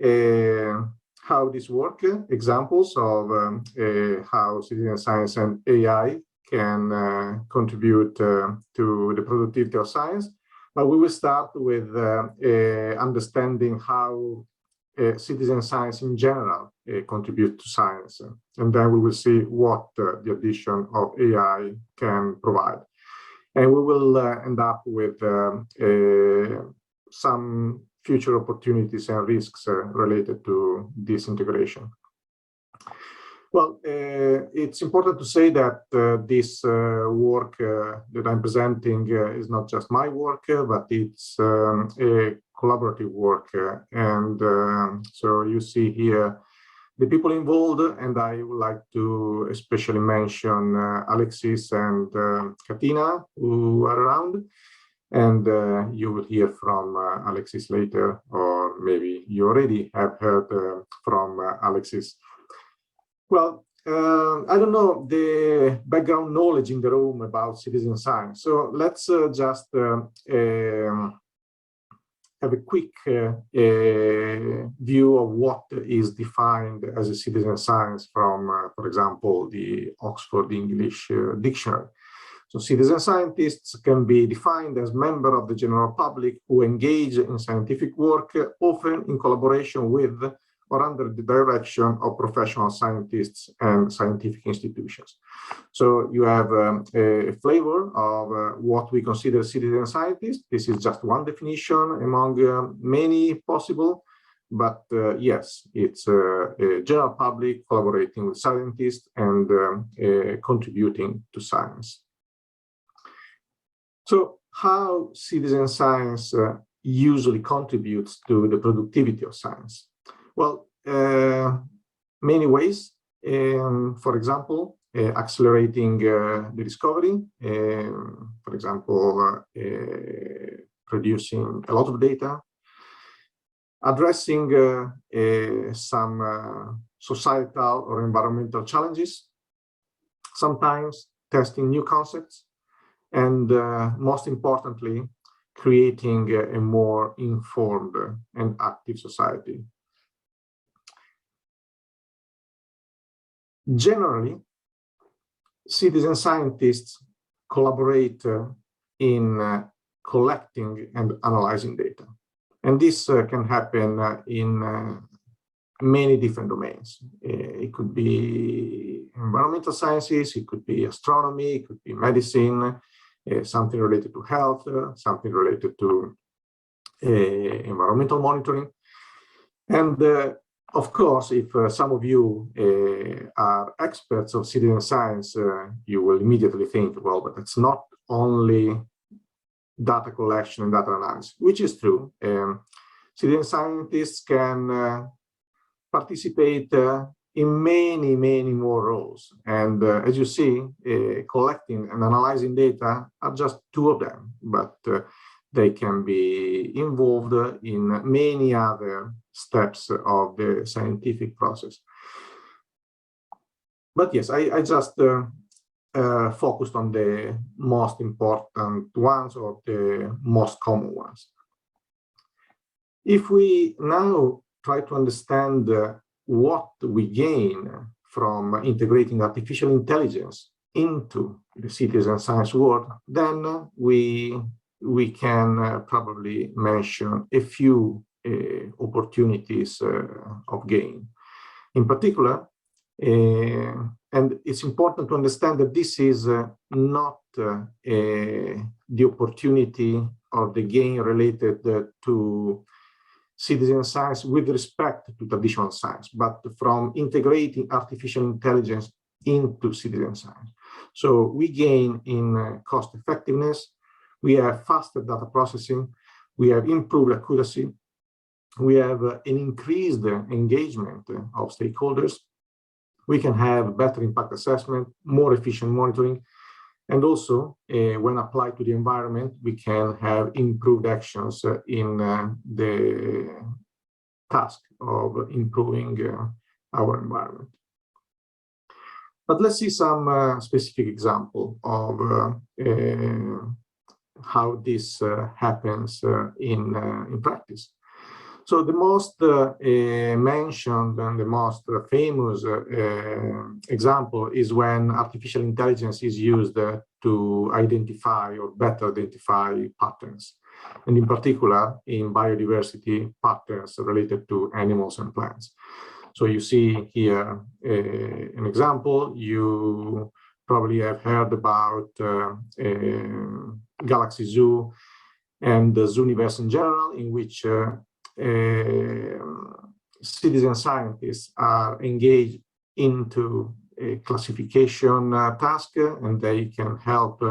how this works, examples of how citizen science and AI can contribute to the productivity of science. But we will start with understanding how citizen science in general contributes to science. And then we will see what the addition of AI can provide. And we will end up with some future opportunities and risks related to this integration. Well, it's important to say that this work that I'm presenting is not just my work, but it's a collaborative work. And so you see here the people involved, and I would like to especially mention Alexis and Katina, who are around. And you will hear from Alexis later, or maybe you already have heard from Alexis. Well, I don't know the background knowledge in the room about citizen science. So let's just have a quick view of what is defined as a citizen science from, for example, the Oxford English Dictionary. So citizen scientists can be defined as members of the general public who engage in scientific work, often in collaboration with or under the direction of professional scientists and scientific institutions. So you have a flavor of what we consider citizen scientists. This is just one definition among many possible, but yes, it's a general public collaborating with scientists and contributing to science. So how citizen science usually contributes to the productivity of science? Well, many ways. For example, accelerating the discovery, for example, producing a lot of data, addressing some societal or environmental challenges, sometimes testing new concepts, and most importantly, creating a more informed and active society. Generally, citizen scientists collaborate in collecting and analyzing data. And this can happen in many different domains. It could be environmental sciences, it could be astronomy, it could be medicine, something related to health, something related to environmental monitoring. And of course, if some of you are experts of citizen science, you will immediately think, well, but it's not only data collection and data analysis, which is true. Citizen scientists can participate in many, many more roles. And as you see, collecting and analyzing data are just two of them, but they can be involved in many other steps of the scientific process. But yes, I just focused on the most important ones or the most common ones. If we now try to understand what we gain from integrating artificial intelligence into the citizen science world, then we can probably mention a few opportunities of gain. In particular, and it's important to understand that this is not the opportunity or the gain related to citizen science with respect to traditional science, but from integrating artificial intelligence into citizen science. So we gain in cost effectiveness, we have faster data processing, we have improved accuracy, we have an increased engagement of stakeholders, we can have better impact assessment, more efficient monitoring, and also when applied to the environment, we can have improved actions in the task of improving our environment. But let's see some specific example of how this happens in practice. So the most mentioned and the most famous example is when artificial intelligence is used to identify or better identify patterns, and in particular in biodiversity patterns related to animals and plants. So you see here an example. You probably have heard about Galaxy Zoo and the Zooniverse in general, in which citizen scientists are engaged into a classification task, and they can help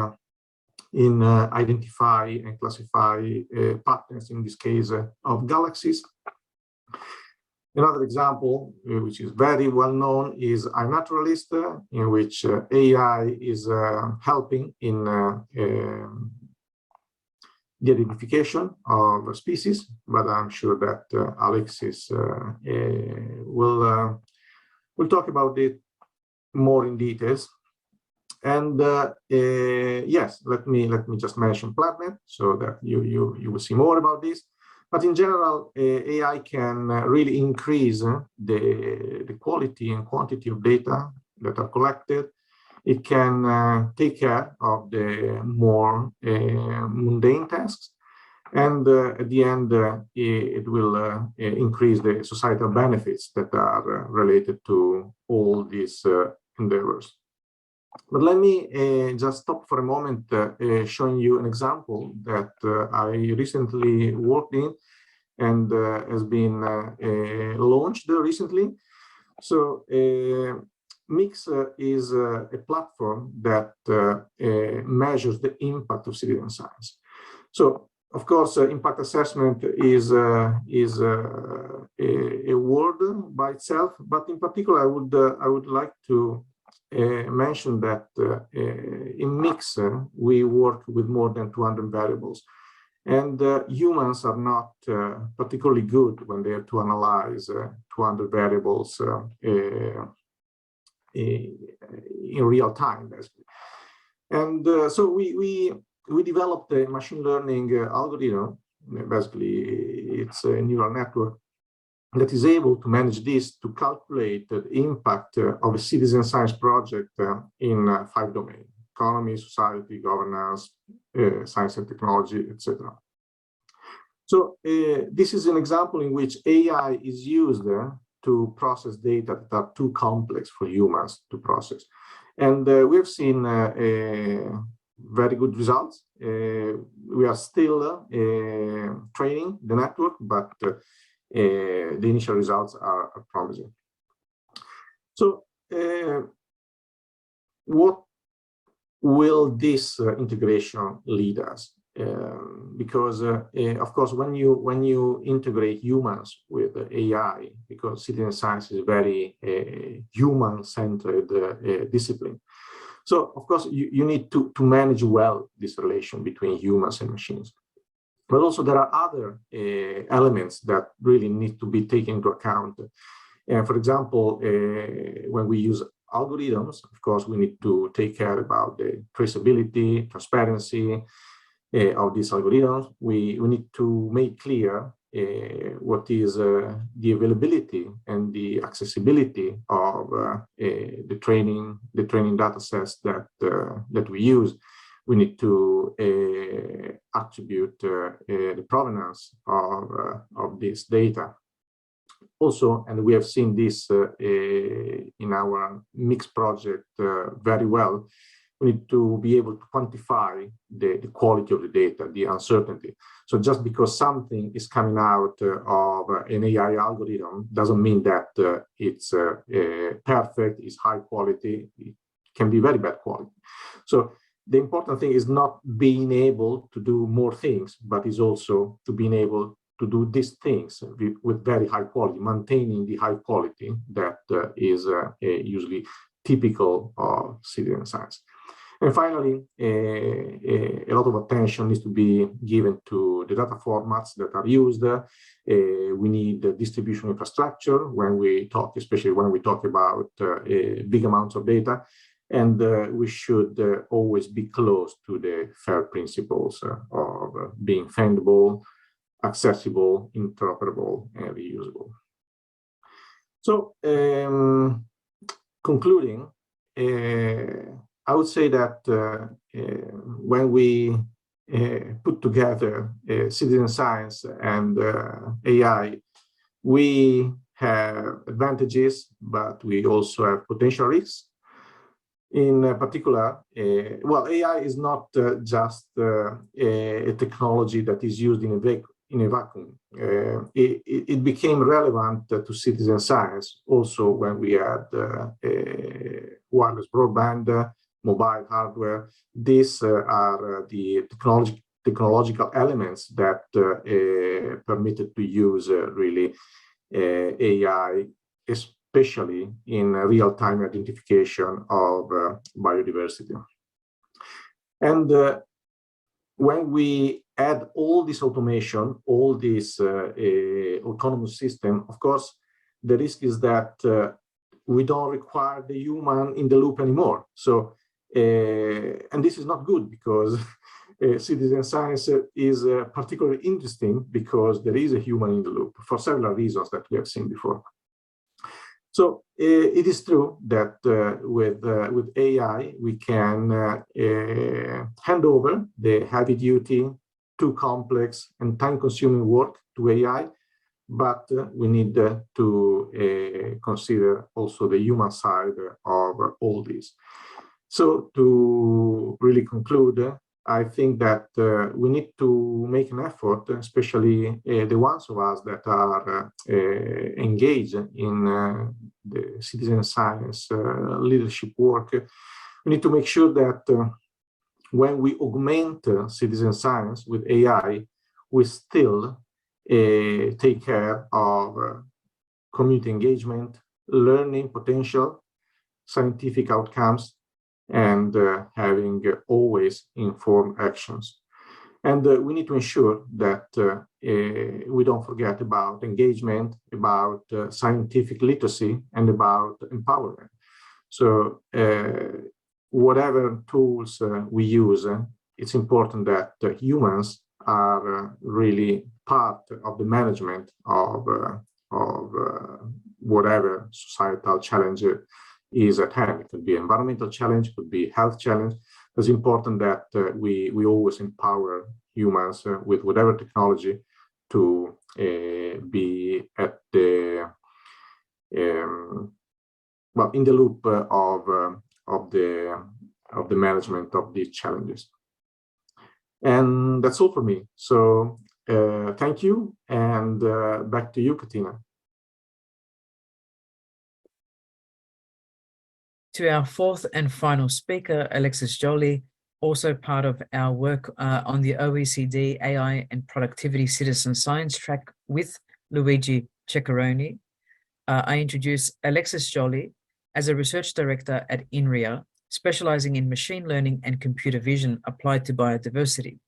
in identify and classify patterns, in this case of galaxies. Another example, which is very well known, is iNaturalist, in which AI is helping in the identification of species, but I'm sure that Alexis will talk about it more in details. And yes, let me just mention PlanetNet so that you will see more about this. But in general, AI can really increase the quality and quantity of data that are collected. It can take care of the more mundane tasks, and at the end, it will increase the societal benefits that are related to all these endeavors. But let me just stop for a moment showing you an example that I recently worked in and has been launched recently. So Mix is a platform that measures the impact of citizen science. So, of course, impact assessment is a word by itself, but in particular, I would like to mention that in Mix, we work with more than 200 variables. And humans are not particularly good when they have to analyze 200 variables in real time, basically. And so we developed a machine learning algorithm. Basically, it's a neural network that is able to manage this, to calculate the impact of a citizen science project in 5 domains: economy, society, governance, science and technology, etc. So this is an example in which AI is used to process data that are too complex for humans to process. And we have seen very good results. We are still training the network, but the initial results are promising. So what will this integration lead us? because of course when you integrate humans with AI, because citizen science is a very human-centered discipline. So of course you need to manage well this relation between humans and machines. But also there are other elements that really need to be taken into account. For example, when we use algorithms, of course, we need to take care about the traceability, transparency of these algorithms. We need to make clear what is the availability and the accessibility of the training data sets that we use. We need to attribute the provenance of this data. Also, and we have seen this in our mixed project very well, we need to be able to quantify the quality of the data, the uncertainty. So just because something is coming out of an AI algorithm doesn't mean that it's perfect, it's high quality, it can be very bad quality. So the important thing is not being able to do more things, but is also to being able to do these things with very high quality, maintaining the high quality that is usually typical of citizen science. And finally, a lot of attention needs to be given to the data formats that are used. We need the distribution infrastructure when we talk, especially when we talk about big amounts of data. And we should always be close to the FAIR principles of being findable, accessible, interoperable, and reusable. So, concluding, I would say that when we put together citizen science and AI, we have advantages, but we also have potential risks. In particular, well, AI is not just a technology that is used in a vacuum. It became relevant to citizen science also when we had wireless broadband, mobile hardware. These are the technological elements that permitted to use really AI, especially in real-time identification of biodiversity. And when we add all this automation, all this autonomous system, of course, the risk is that we don't require the human in the loop anymore. So, and this is not good because citizen science is particularly interesting because there is a human in the loop for several reasons that we have seen before. So it is true that with AI, we can hand over the heavy duty, too complex and time-consuming work to AI, but we need to consider also the human side of all this. So to really conclude, I think that we need to make an effort, especially the ones of us that are engaged in the citizen science leadership work. We need to make sure that when we augment citizen science with AI, we still take care of community engagement, learning potential, scientific outcomes, and having always informed actions. And we need to ensure that we don't forget about engagement, about scientific literacy, and about empowerment. So whatever tools we use, it's important that humans are really part of the management of whatever societal challenge is at hand. It could be environmental challenge, could be health challenge. It's important that we always empower humans with whatever technology to be at the well, in the loop of the management of these challenges. And that's all for me. So thank you, and back to you, Katina. To our fourth and final speaker, Alexis Joly, also part of our work on the OECD AI and Productivity Citizen Science track with Luigi Ceccaroni. I introduce Alexis Joly as a research director at INRIA, specializing in machine learning and computer vision applied to biodiversity.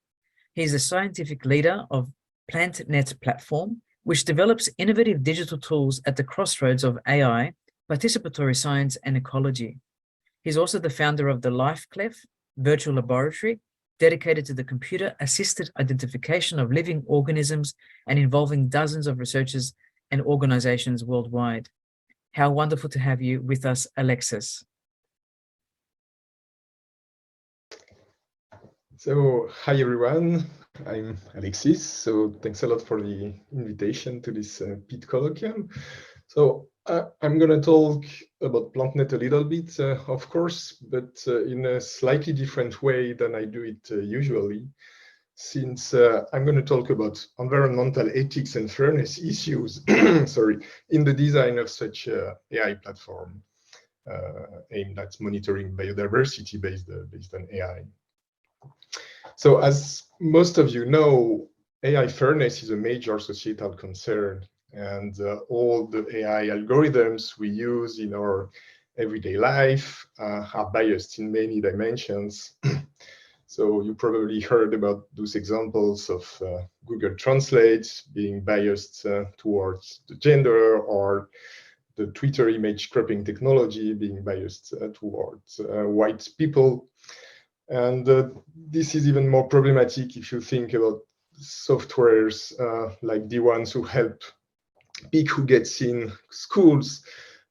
He is a scientific leader of PlantNet platform, which develops innovative digital tools at the crossroads of AI, participatory science, and ecology. He's also the founder of the LifeClef virtual laboratory, dedicated to the computer-assisted identification of living organisms and involving dozens of researchers and organizations worldwide. How wonderful to have you with us, Alexis. So, hi everyone, I'm Alexis. So thanks a lot for the invitation to this PIT Colloquium. So I'm going to talk about PlantNet a little bit, of course, but in a slightly different way than I do it usually, since I'm going to talk about environmental ethics and fairness issues sorry, in the design of such AI platform aimed at monitoring biodiversity based on AI. So as most of you know, AI fairness is a major societal concern, and all the AI algorithms we use in our everyday life are biased in many dimensions. So you probably heard about those examples of Google Translate being biased towards the gender, or the Twitter image cropping technology being biased towards white people. And this is even more problematic if you think about softwares like the ones who help pick who gets in schools.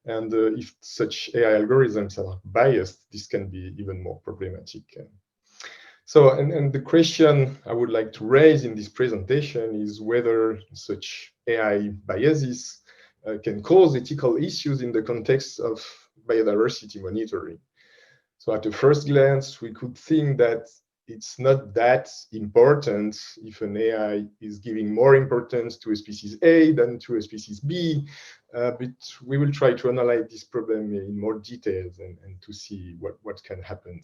And if such AI algorithms are biased, this can be even more problematic. So, and the question I would like to raise in this presentation is whether such AI biases can cause ethical issues in the context of biodiversity monitoring. So at a first glance, we could think that it's not that important if an AI is giving more importance to a species A than to a species B, but we will try to analyze this problem in more details and to see what can happen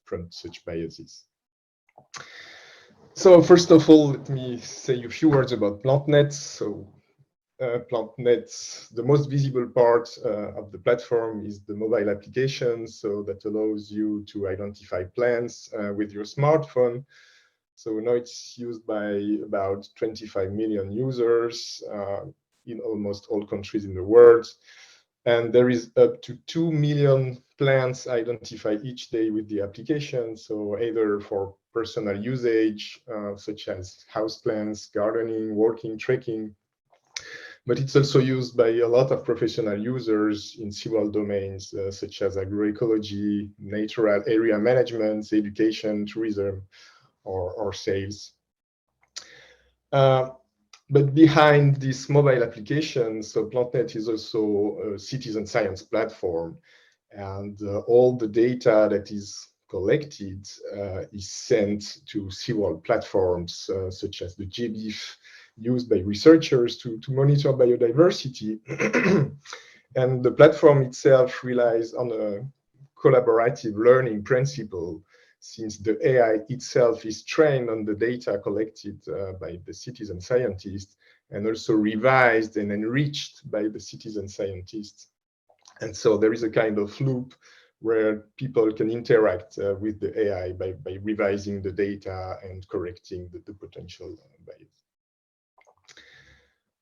from such biases. So first of all, let me say a few words about PlantNet. So PlantNet, the most visible part of the platform is the mobile application, so that allows you to identify plants with your smartphone. So now it's used by about 25 million users in almost all countries in the world. And there is up to 2 million plants identified each day with the application. So either for personal usage, such as houseplants, gardening, walking, trekking, but it's also used by a lot of professional users in several domains, such as agroecology, natural area management, education, tourism, or sales. But behind this mobile application, so PlantNet is also a citizen science platform, and all the data that is collected is sent to several platforms, such as the GBIF, used by researchers to monitor biodiversity. And the platform itself relies on a collaborative learning principle, since the AI itself is trained on the data collected by the citizen scientists and also revised and enriched by the citizen scientists. And so there is a kind of loop where people can interact with the AI by revising the data and correcting the potential bias.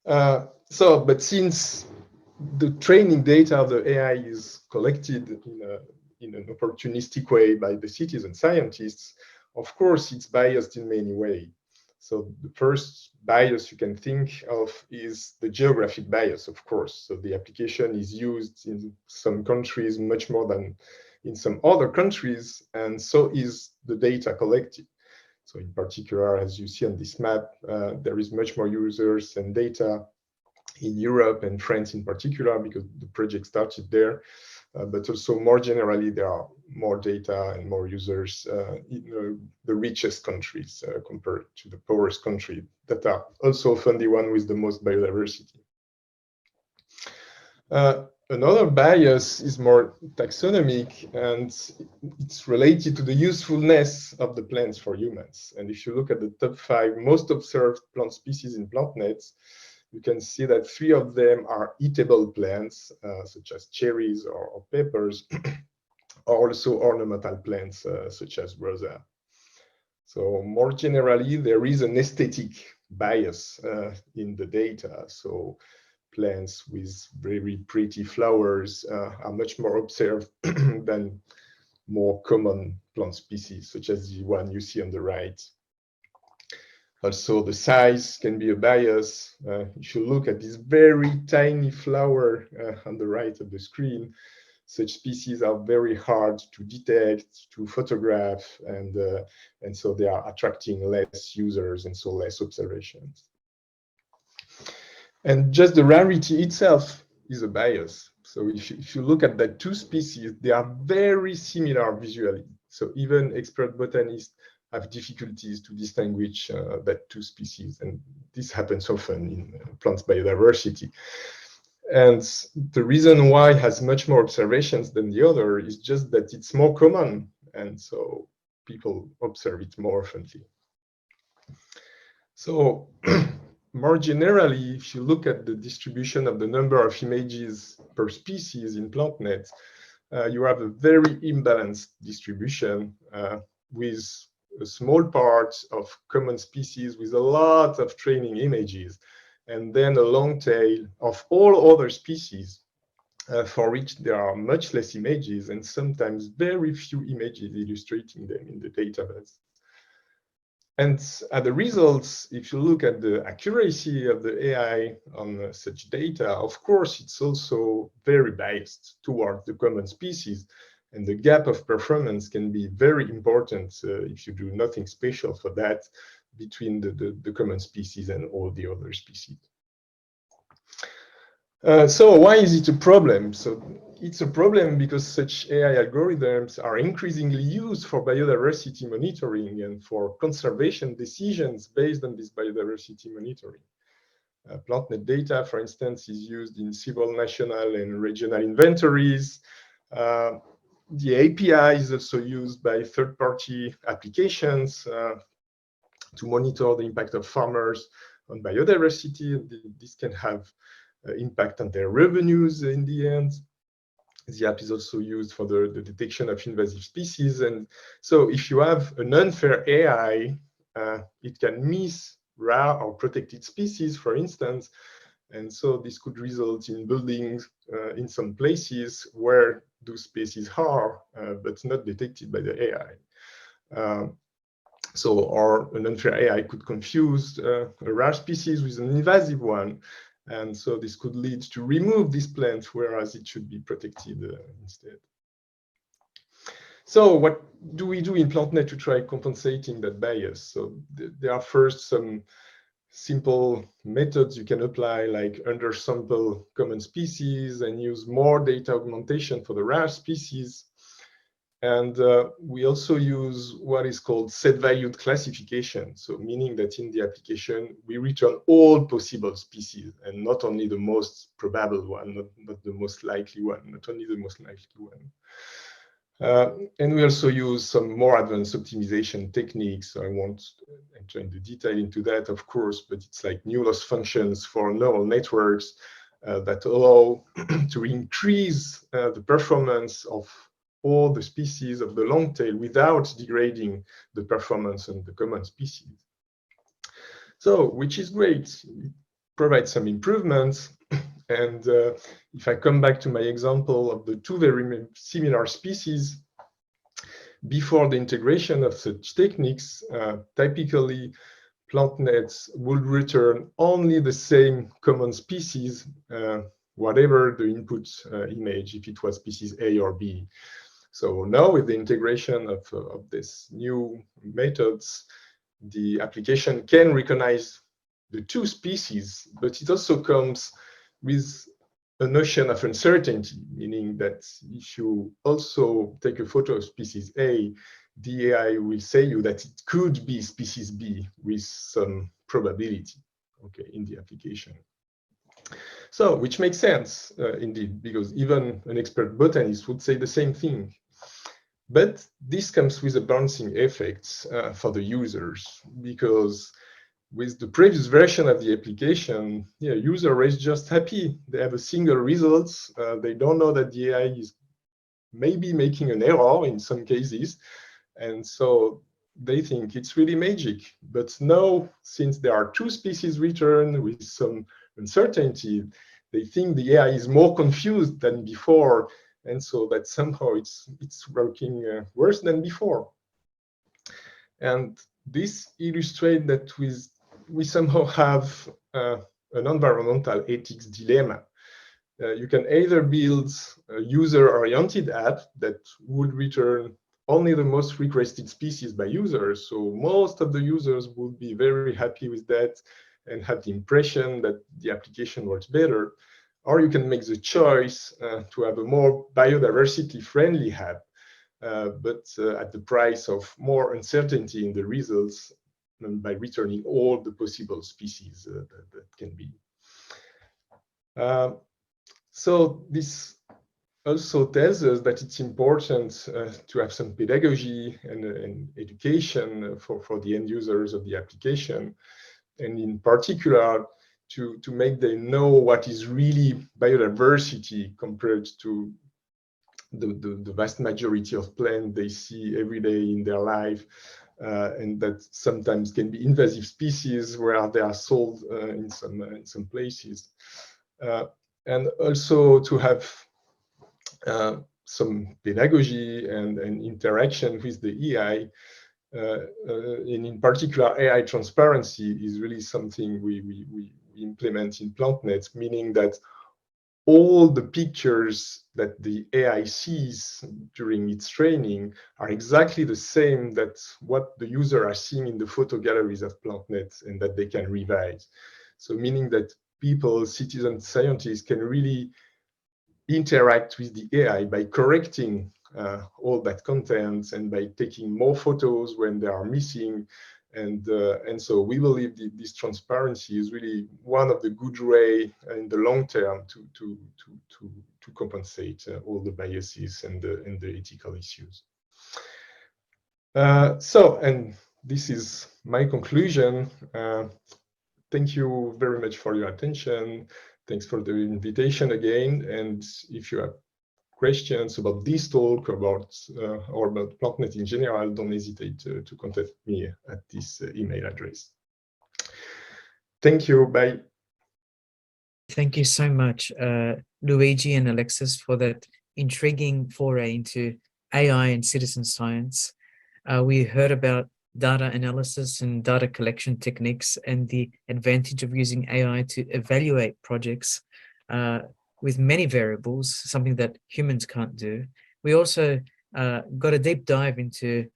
But since the training data of the AI is collected in an opportunistic way by the citizen scientists, of course, it's biased in many ways. So the first bias you can think of is the geographic bias, of course. So the application is used in some countries much more than in some other countries, and so is the data collected. So in particular, as you see on this map, there is much more users and data in Europe and France in particular, because the project started there. But also more generally, there are more data and more users in the richest countries compared to the poorest country that are also often the one with the most biodiversity. Another bias is more taxonomic, and it's related to the usefulness of the plants for humans. And if you look at the top 5 most observed plant species in PlantNet, you can see that 3 of them are eatable plants, such as cherries or peppers, or also ornamental plants, such as rosa. So more generally, there is an aesthetic bias in the data. So plants with very pretty flowers are much more observed than more common plant species, such as the one you see on the right. Also, the size can be a bias. If you look at this very tiny flower on the right of the screen, such species are very hard to detect, to photograph, and so they are attracting less users and so less observations. And just the rarity itself is a bias. So if you look at the 2 species, they are very similar visually. So even expert botanists have difficulties to distinguish that 2 species. And this happens often in plant biodiversity. And the reason why it has much more observations than the other is just that it's more common. And so people observe it more oftenly. So more generally, if you look at the distribution of the number of images per species in PlantNet, you have a very imbalanced distribution with a small part of common species with a lot of training images, and then a long tail of all other species for which there are much less images and sometimes very few images illustrating them in the database. And at the results, if you look at the accuracy of the AI on such data, of course, it's also very biased towards the common species. And the gap of performance can be very important if you do nothing special for that between the common species and all the other species. So why is it a problem? So it's a problem because such AI algorithms are increasingly used for biodiversity monitoring and for conservation decisions based on this biodiversity monitoring. PlantNet data, for instance, is used in several national and regional inventories. The API is also used by third-party applications to monitor the impact of farmers on biodiversity. This can have impact on their revenues in the end. The app is also used for the detection of invasive species. And so if you have an unfair AI, it can miss rare or protected species, for instance. And so this could result in buildings in some places where those species are, but not detected by the AI. Or an unfair AI could confuse a rare species with an invasive one. And so this could lead to remove this plant, whereas it should be protected instead. So what do we do in PlantNet to try compensating that bias? So there are first some simple methods you can apply, like undersample common species and use more data augmentation for the rare species. And we also use what is called set-valued classification. So meaning that in the application, we return all possible species and not only the most probable one, not the most likely one, not only the most likely one. And we also use some more advanced optimization techniques. I won't enter into detail into that, of course, but it's like new loss functions for neural networks that allow to increase the performance of all the species of the long tail without degrading the performance on the common species. So, which is great. It provides some improvements. And if I come back to my example of the 2 very similar species, before the integration of such techniques, typically PlantNet would return only the same common species, whatever the input image, if it was species A or B. So now with the integration of these new methods, the application can recognize the 2 species, but it also comes with a notion of uncertainty, meaning that if you also take a photo of species A, the AI will say you that it could be species B with some probability, okay, in the application. So, which makes sense indeed, because even an expert botanist would say the same thing. But this comes with a bouncing effect for the users, because with the previous version of the application, user is just happy. They have a single result. They don't know that the AI is maybe making an error in some cases. And so they think it's really magic. But now, since there are two species returned with some uncertainty, they think the AI is more confused than before. And so that somehow it's working worse than before. And this illustrates that we somehow have an environmental ethics dilemma. You can either build a user-oriented app that would return only the most requested species by users, so most of the users would be very happy with that and have the impression that the application works better. Or you can make the choice to have a more biodiversity-friendly app, but at the price of more uncertainty in the results by returning all the possible species that can be. So this also tells us that it's important to have some pedagogy and education for the end users of the application, and in particular to make them know what is really biodiversity compared to the vast majority of plants they see every day in their life, and that sometimes can be invasive species where they are sold in some places. And also to have some pedagogy and interaction with the AI, and in particular AI transparency is really something we implement in PlantNet, meaning that all the pictures that the AI sees during its training are exactly the same that what the user are seeing in the photo galleries of PlantNet, and that they can revise. So meaning that people, citizen scientists, can really interact with the AI by correcting all that content and by taking more photos when they are missing. And so we believe that this transparency is really one of the good ways in the long term to compensate all the biases and the ethical issues. And this is my conclusion. Thank you very much for your attention. Thanks for the invitation again. And if you have questions about this talk, or about PlantNet in general, don't hesitate to contact me at this email address. Thank you. Bye. Thank you so much, Luigi and Alexis, for that intriguing foray into AI and citizen science. We heard about data analysis and data collection techniques and the advantage of using AI to evaluate projects with many variables, something that humans can't do. We also got a deep dive into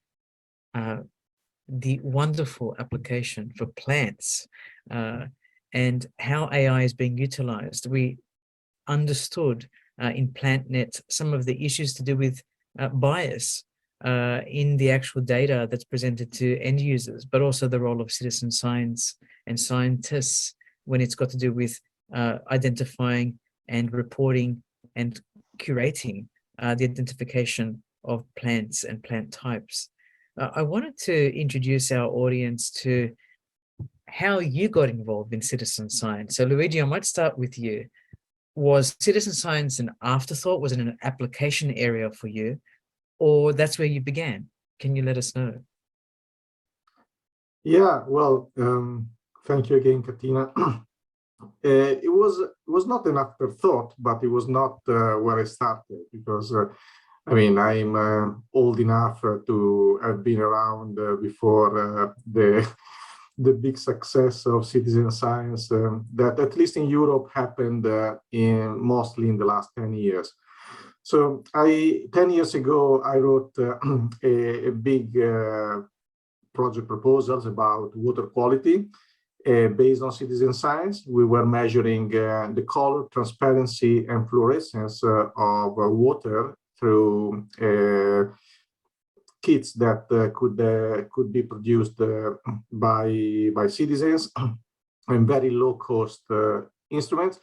the wonderful application for plants and how AI is being utilized. We understood in PlantNet some of the issues to do with bias in the actual data that's presented to end users, but also the role of citizen science and scientists when it's got to do with identifying and reporting and curating the identification of plants and plant types. I wanted to introduce our audience to how you got involved in citizen science. So Luigi, I might start with you. Was citizen science an afterthought? Was it an application area for you? Or that's where you began? Can you let us know? Yeah, well, thank you again, Katina. It was not an afterthought, but it was not where I started, because I mean, I'm old enough to have been around before the big success of citizen science that, at least in Europe, happened mostly in the last 10 years. So 10 years ago, I wrote a big project proposals about water quality based on citizen science. We were measuring the color, transparency, and fluorescence of water through kits that could be produced by citizens and very low cost instruments.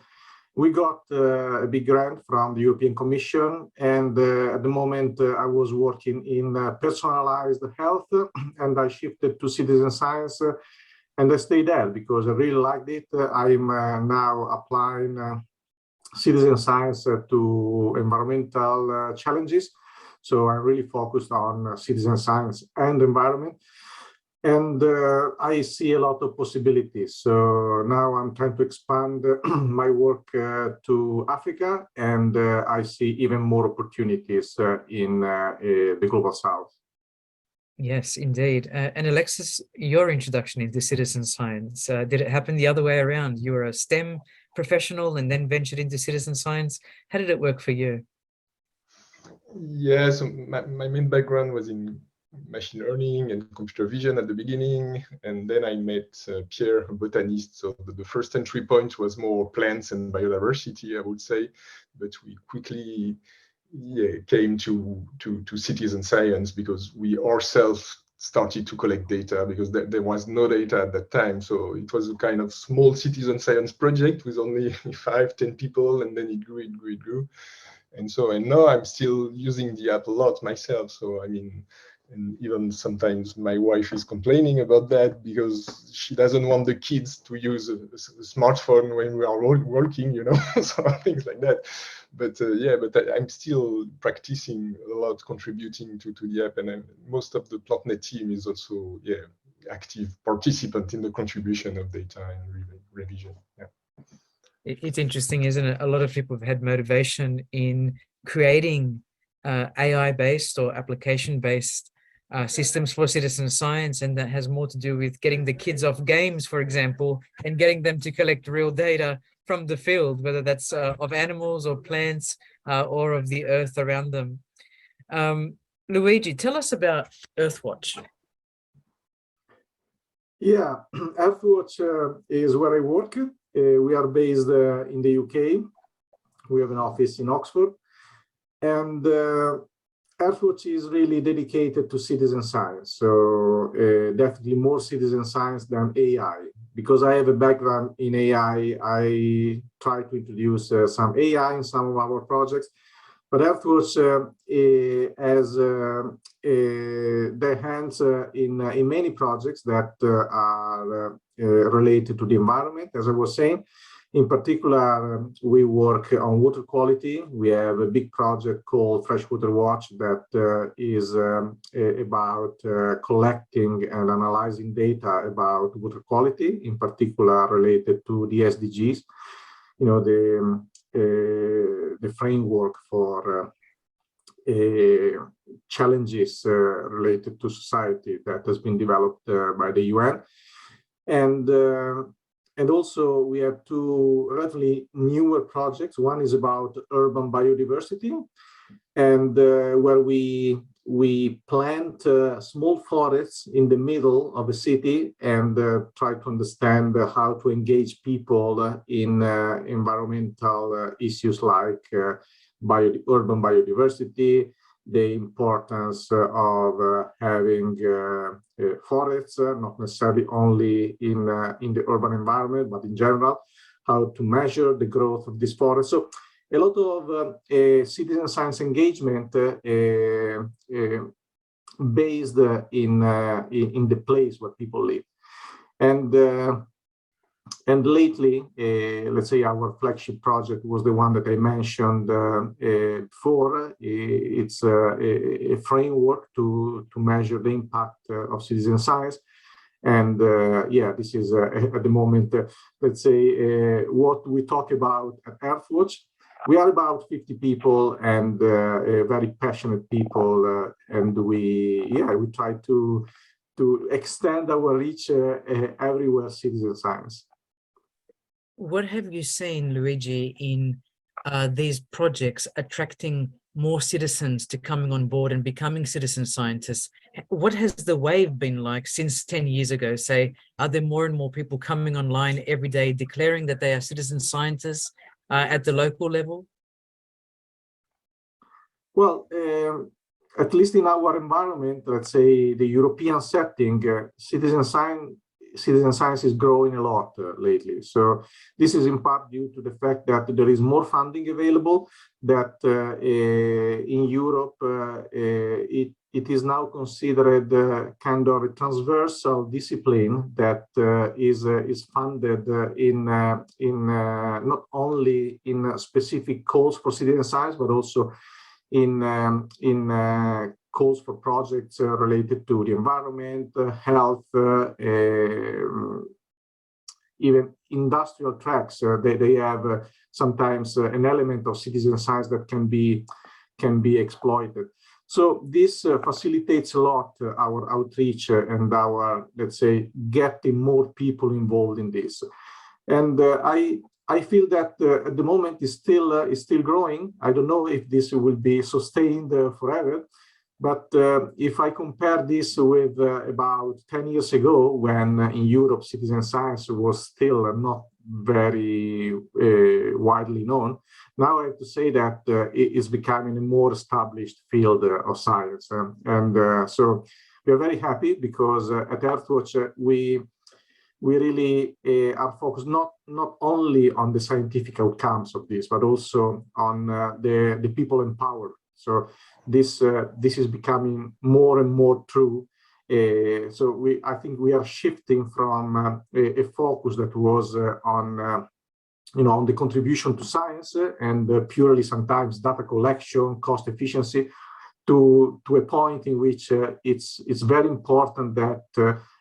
We got a big grant from the European Commission, and at the moment I was working in personalized health, and I shifted to citizen science, and I stayed there because I really liked it. I'm now applying citizen science to environmental challenges. So I'm really focused on citizen science and environment. And I see a lot of possibilities. So now I'm trying to expand my work to Africa, and I see even more opportunities in the global south. Yes, indeed. And Alexis, your introduction into citizen science, did it happen the other way around? You were a STEM professional and then ventured into citizen science. How did it work for you? Yeah, so my main background was in machine learning and computer vision at the beginning, and then I met Pierre, a botanist. So the first entry point was more plants and biodiversity, I would say, but we quickly came to citizen science because we ourselves started to collect data because there was no data at that time. So it was a kind of small citizen science project with only 5-10 people, and then it grew. And now I'm still using the app a lot myself. So I mean, and even sometimes my wife is complaining about that because she doesn't want the kids to use a smartphone when we are working, so things like that. But I'm still practicing a lot, contributing to the app, and most of the PlantNet team is also active participant in the contribution of data and revision. Yeah. It's interesting, isn't it? A lot of people have had motivation in creating AI-based or application-based systems for citizen science, and that has more to do with getting the kids off games, for example, and getting them to collect real data from the field, whether that's of animals or plants or of the earth around them. Luigi, tell us about Earthwatch. Yeah, Earthwatch is where I work. We are based in the UK. We have an office in Oxford. And Earthwatch is really dedicated to citizen science. So definitely more citizen science than AI. Because I have a background in AI, I try to introduce some AI in some of our projects. But Earthwatch has their hands in many projects that are related to the environment, as I was saying. In particular, we work on water quality. We have a big project called Freshwater Watch that is about collecting and analyzing data about water quality, in particular related to the SDGs, the framework for challenges related to society that has been developed by the UN. And also we have two relatively newer projects. One is about urban biodiversity, and where we plant small forests in the middle of a city and try to understand how to engage people in environmental issues like urban biodiversity, the importance of having forests, not necessarily only in the urban environment, but in general, how to measure the growth of these forests. So a lot of citizen science engagement based in the place where people live. And lately, let's say our flagship project was the one that I mentioned before. It's a framework to measure the impact of citizen science. And this is at the moment, let's say, what we talk about at Earthwatch. We are about 50 people and very passionate people, and we try to extend our reach everywhere citizen science. What have you seen, Luigi, in these projects attracting more citizens to coming on board and becoming citizen scientists? What has the wave been like since 10 years ago? Say, are there more and more people coming online every day declaring that they are citizen scientists at the local level? Well, at least in our environment, let's say the European setting, citizen science citizen science is growing a lot lately. So this is in part due to the fact that there is more funding available, that in Europe it is now considered kind of a transversal discipline that is funded in not only in specific calls for citizen science, but also in calls for projects related to the environment, health, even industrial tracks. They have sometimes an element of citizen science that can be exploited. So this facilitates a lot our outreach and our, let's say, getting more people involved in this. And I feel that at the moment is still growing. I don't know if this will be sustained forever, but if I compare this with about 10 years ago, when in Europe citizen science was still not very widely known, now I have to say that it is becoming a more established field of science. So we are very happy because at Earthwatch we really are focused not only on the scientific outcomes of this, but also on the people empowered. So this is becoming more and more true. So I think we are shifting from a focus that was on on the contribution to science and purely sometimes data collection, cost efficiency, to a point in which it's very important that,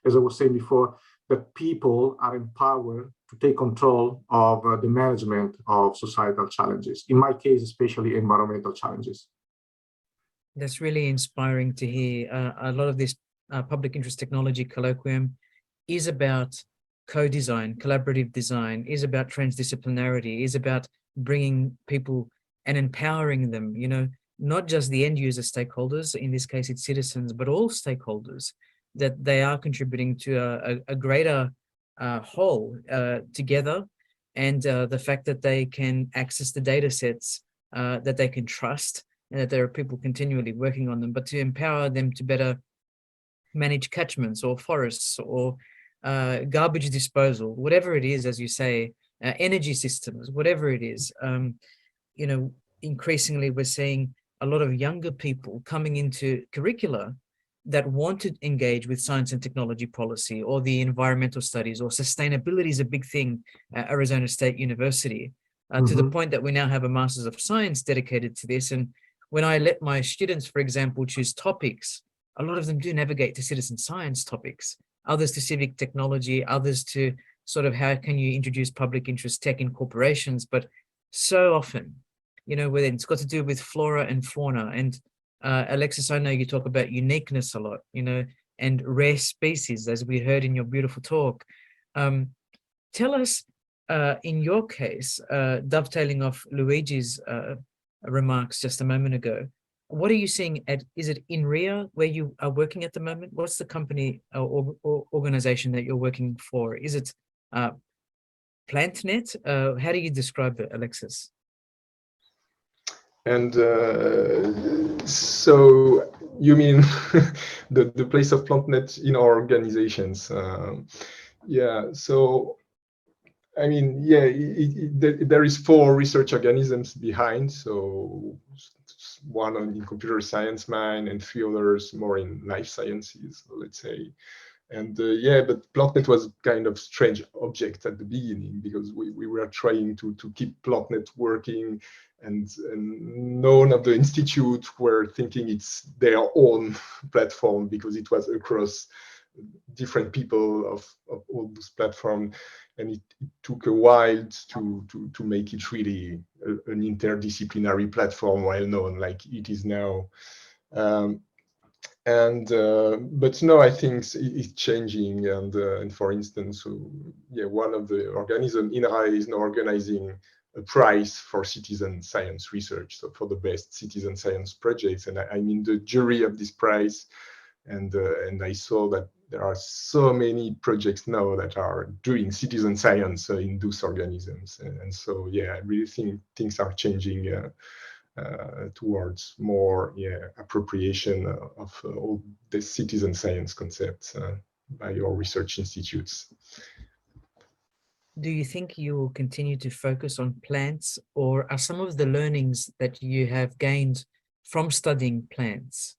as I was saying before, that people are empowered to take control of the management of societal challenges. In my case, especially environmental challenges. That's really inspiring to hear. A lot of this public interest technology colloquium is about co-design, collaborative design, is about transdisciplinarity, is about bringing people and empowering them, not just the end user stakeholders, in this case it's citizens, but all stakeholders, that they are contributing to a greater whole together, and the fact that they can access the data sets that they can trust, and that there are people continually working on them, but to empower them to better manage catchments or forests or garbage disposal, whatever it is, as you say, energy systems, whatever it is. Increasingly we're seeing a lot of younger people coming into curricula that want to engage with science and technology policy or the environmental studies, or sustainability is a big thing at Arizona State University, to the point that we now have a Masters of Science dedicated to this. And when I let my students, for example, choose topics, a lot of them do navigate to citizen science topics, others to civic technology, others to sort of how can you introduce public interest tech in corporations. But so often, whether it's got to do with flora and fauna, and Alexis, I know you talk about uniqueness a lot, and rare species, as we heard in your beautiful talk. Tell us, in your case, dovetailing off Luigi's remarks just a moment ago, what are you seeing is it in RIA where you are working at the moment? What's the company or organization that you're working for? Is it PlantNet? How do you describe it, Alexis? And so you mean the place of PlantNet in our organizations? Yeah, so I mean, yeah, there is 4 research organisms behind. So one in computer science, mine, and 3 others more in life sciences, let's say. And yeah, but PlantNet was kind of strange object at the beginning, because we were trying to keep PlantNet working, and none of the institutes were thinking it's their own platform, because it was across different people of all those platforms, and it took a while to make it really an interdisciplinary platform, well known like it is now. But no, I think it's changing, and for instance, yeah, one of the organisms, INRA, is now organizing a prize for citizen science research, so for the best citizen science projects, and I'm in the jury of this prize, and I saw that there are so many projects now that are doing citizen science in those organisms, and so yeah, I really think things are changing towards more appropriation of all the citizen science concepts. by your research institutes. Do you think you will continue to focus on plants, or are some of the learnings that you have gained from studying plants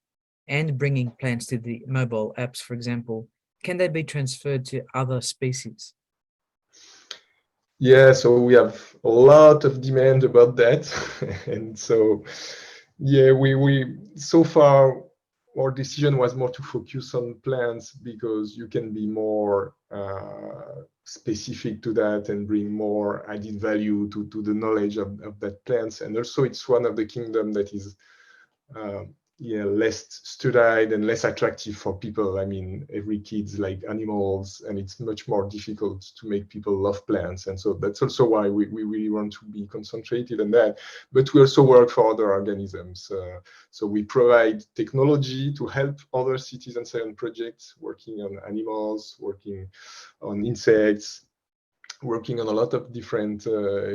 and bringing plants to the mobile apps, for example, can they be transferred to other species? Yeah, so we have a lot of demand about that. And so, yeah, we so far, our decision was more to focus on plants because you can be more specific to that and bring more added value to the knowledge of that plants. And also it's one of the kingdom that is less studied and less attractive for people. I mean, every kid's like animals, and it's much more difficult to make people love plants. And so that's also why we really want to be concentrated on that. But we also work for other organisms. So we provide technology to help other citizen science projects working on animals, working on insects, working on a lot of different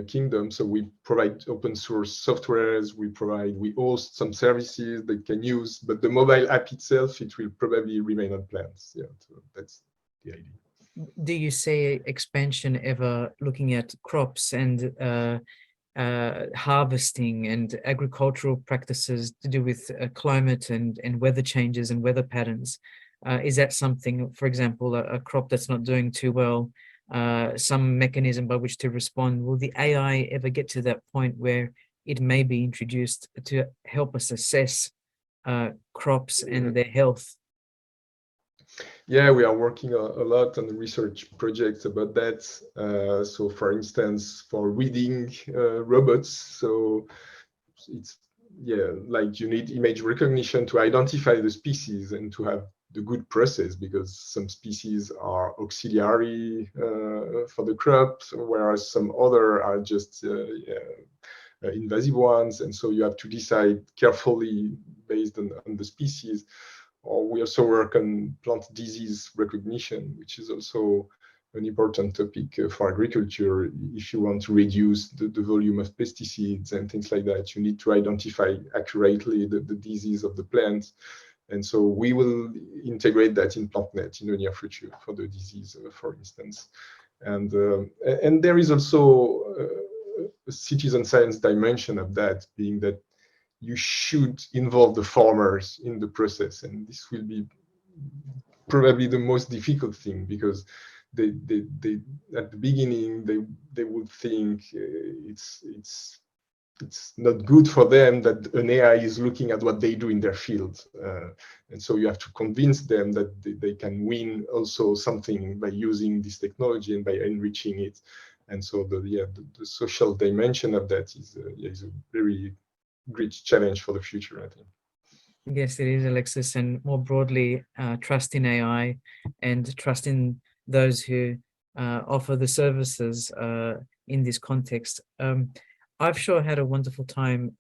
kingdoms. So we provide open source softwares, we host some services they can use, but the mobile app itself, it will probably remain on plants. Yeah, so that's the idea. Do you see expansion ever looking at crops and harvesting and agricultural practices to do with climate and weather changes and weather patterns? Is that something, for example, a crop that's not doing too well, some mechanism by which to respond? Will the AI ever get to that point where it may be introduced to help us assess crops and their health? Yeah, we are working a lot on research projects about that. So for instance, for reading robots, so it's, like you need image recognition to identify the species and to have the good process, because some species are auxiliary for the crops, whereas some other are just invasive ones. And so you have to decide carefully based on the species. Or we also work on plant disease recognition, which is also an important topic for agriculture. If you want to reduce the volume of pesticides and things like that, you need to identify accurately the disease of the plants. And so we will integrate that in PlantNet in the near future for the disease, for instance. And there is also a citizen science dimension of that, being that you should involve the farmers in the process. And this will be probably the most difficult thing, because they at the beginning, they would think it's not good for them that an AI is looking at what they do in their field. And so you have to convince them that they can win also something by using this technology and by enriching it. And so the social dimension of that is a very great challenge for the future, I think. Yes, it is, Alexis. And more broadly, trust in AI and trust in those who offer the services in this context. I've sure had a wonderful time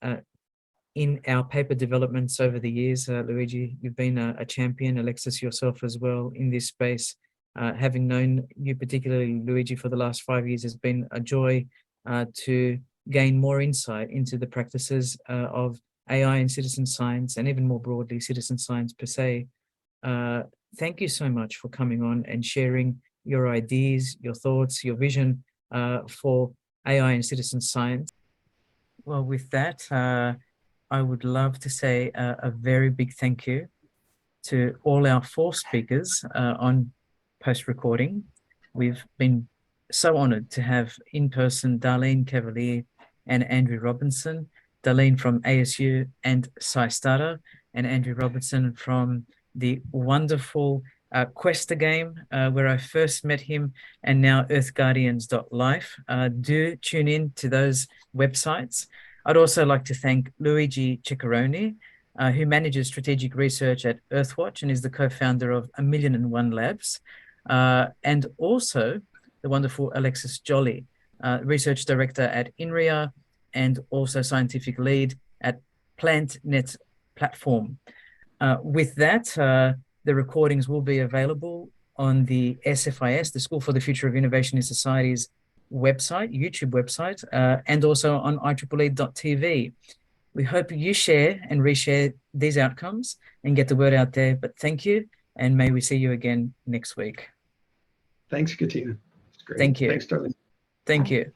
in our paper developments over the years. Luigi, you've been a champion, Alexis yourself as well, in this space. Having known you particularly, Luigi, for the last 5 years, has been a joy to gain more insight into the practices of AI and citizen science, and even more broadly, citizen science per se. Thank you so much for coming on and sharing your ideas, your thoughts, your vision for AI and citizen science. Well, with that, I would love to say a very big thank you to all our 4 speakers on post-recording. We've been so honored to have in person Darlene Cavalier and Andrew Robinson, Darlene from ASU and SciStarter, and Andrew Robinson from the wonderful Questa game, where I first met him, and now earthguardians.life. Do tune in to those websites. I'd also like to thank Luigi Ciccarone, who manages strategic research at Earthwatch and is the co-founder of 1,000,001 Labs, and also the wonderful Alexis Jolly, research director at INRIA and also scientific lead at PlantNet platform. With that, the recordings will be available on the SFIS, the School for the Future of Innovation in Society's website, YouTube website, and also on IEEE.tv. We hope you share and reshare these outcomes and get the word out there. But thank you and may we see you again next week. Thanks, Katina. It's great. Thank you. Thanks, Darlene. Thank you.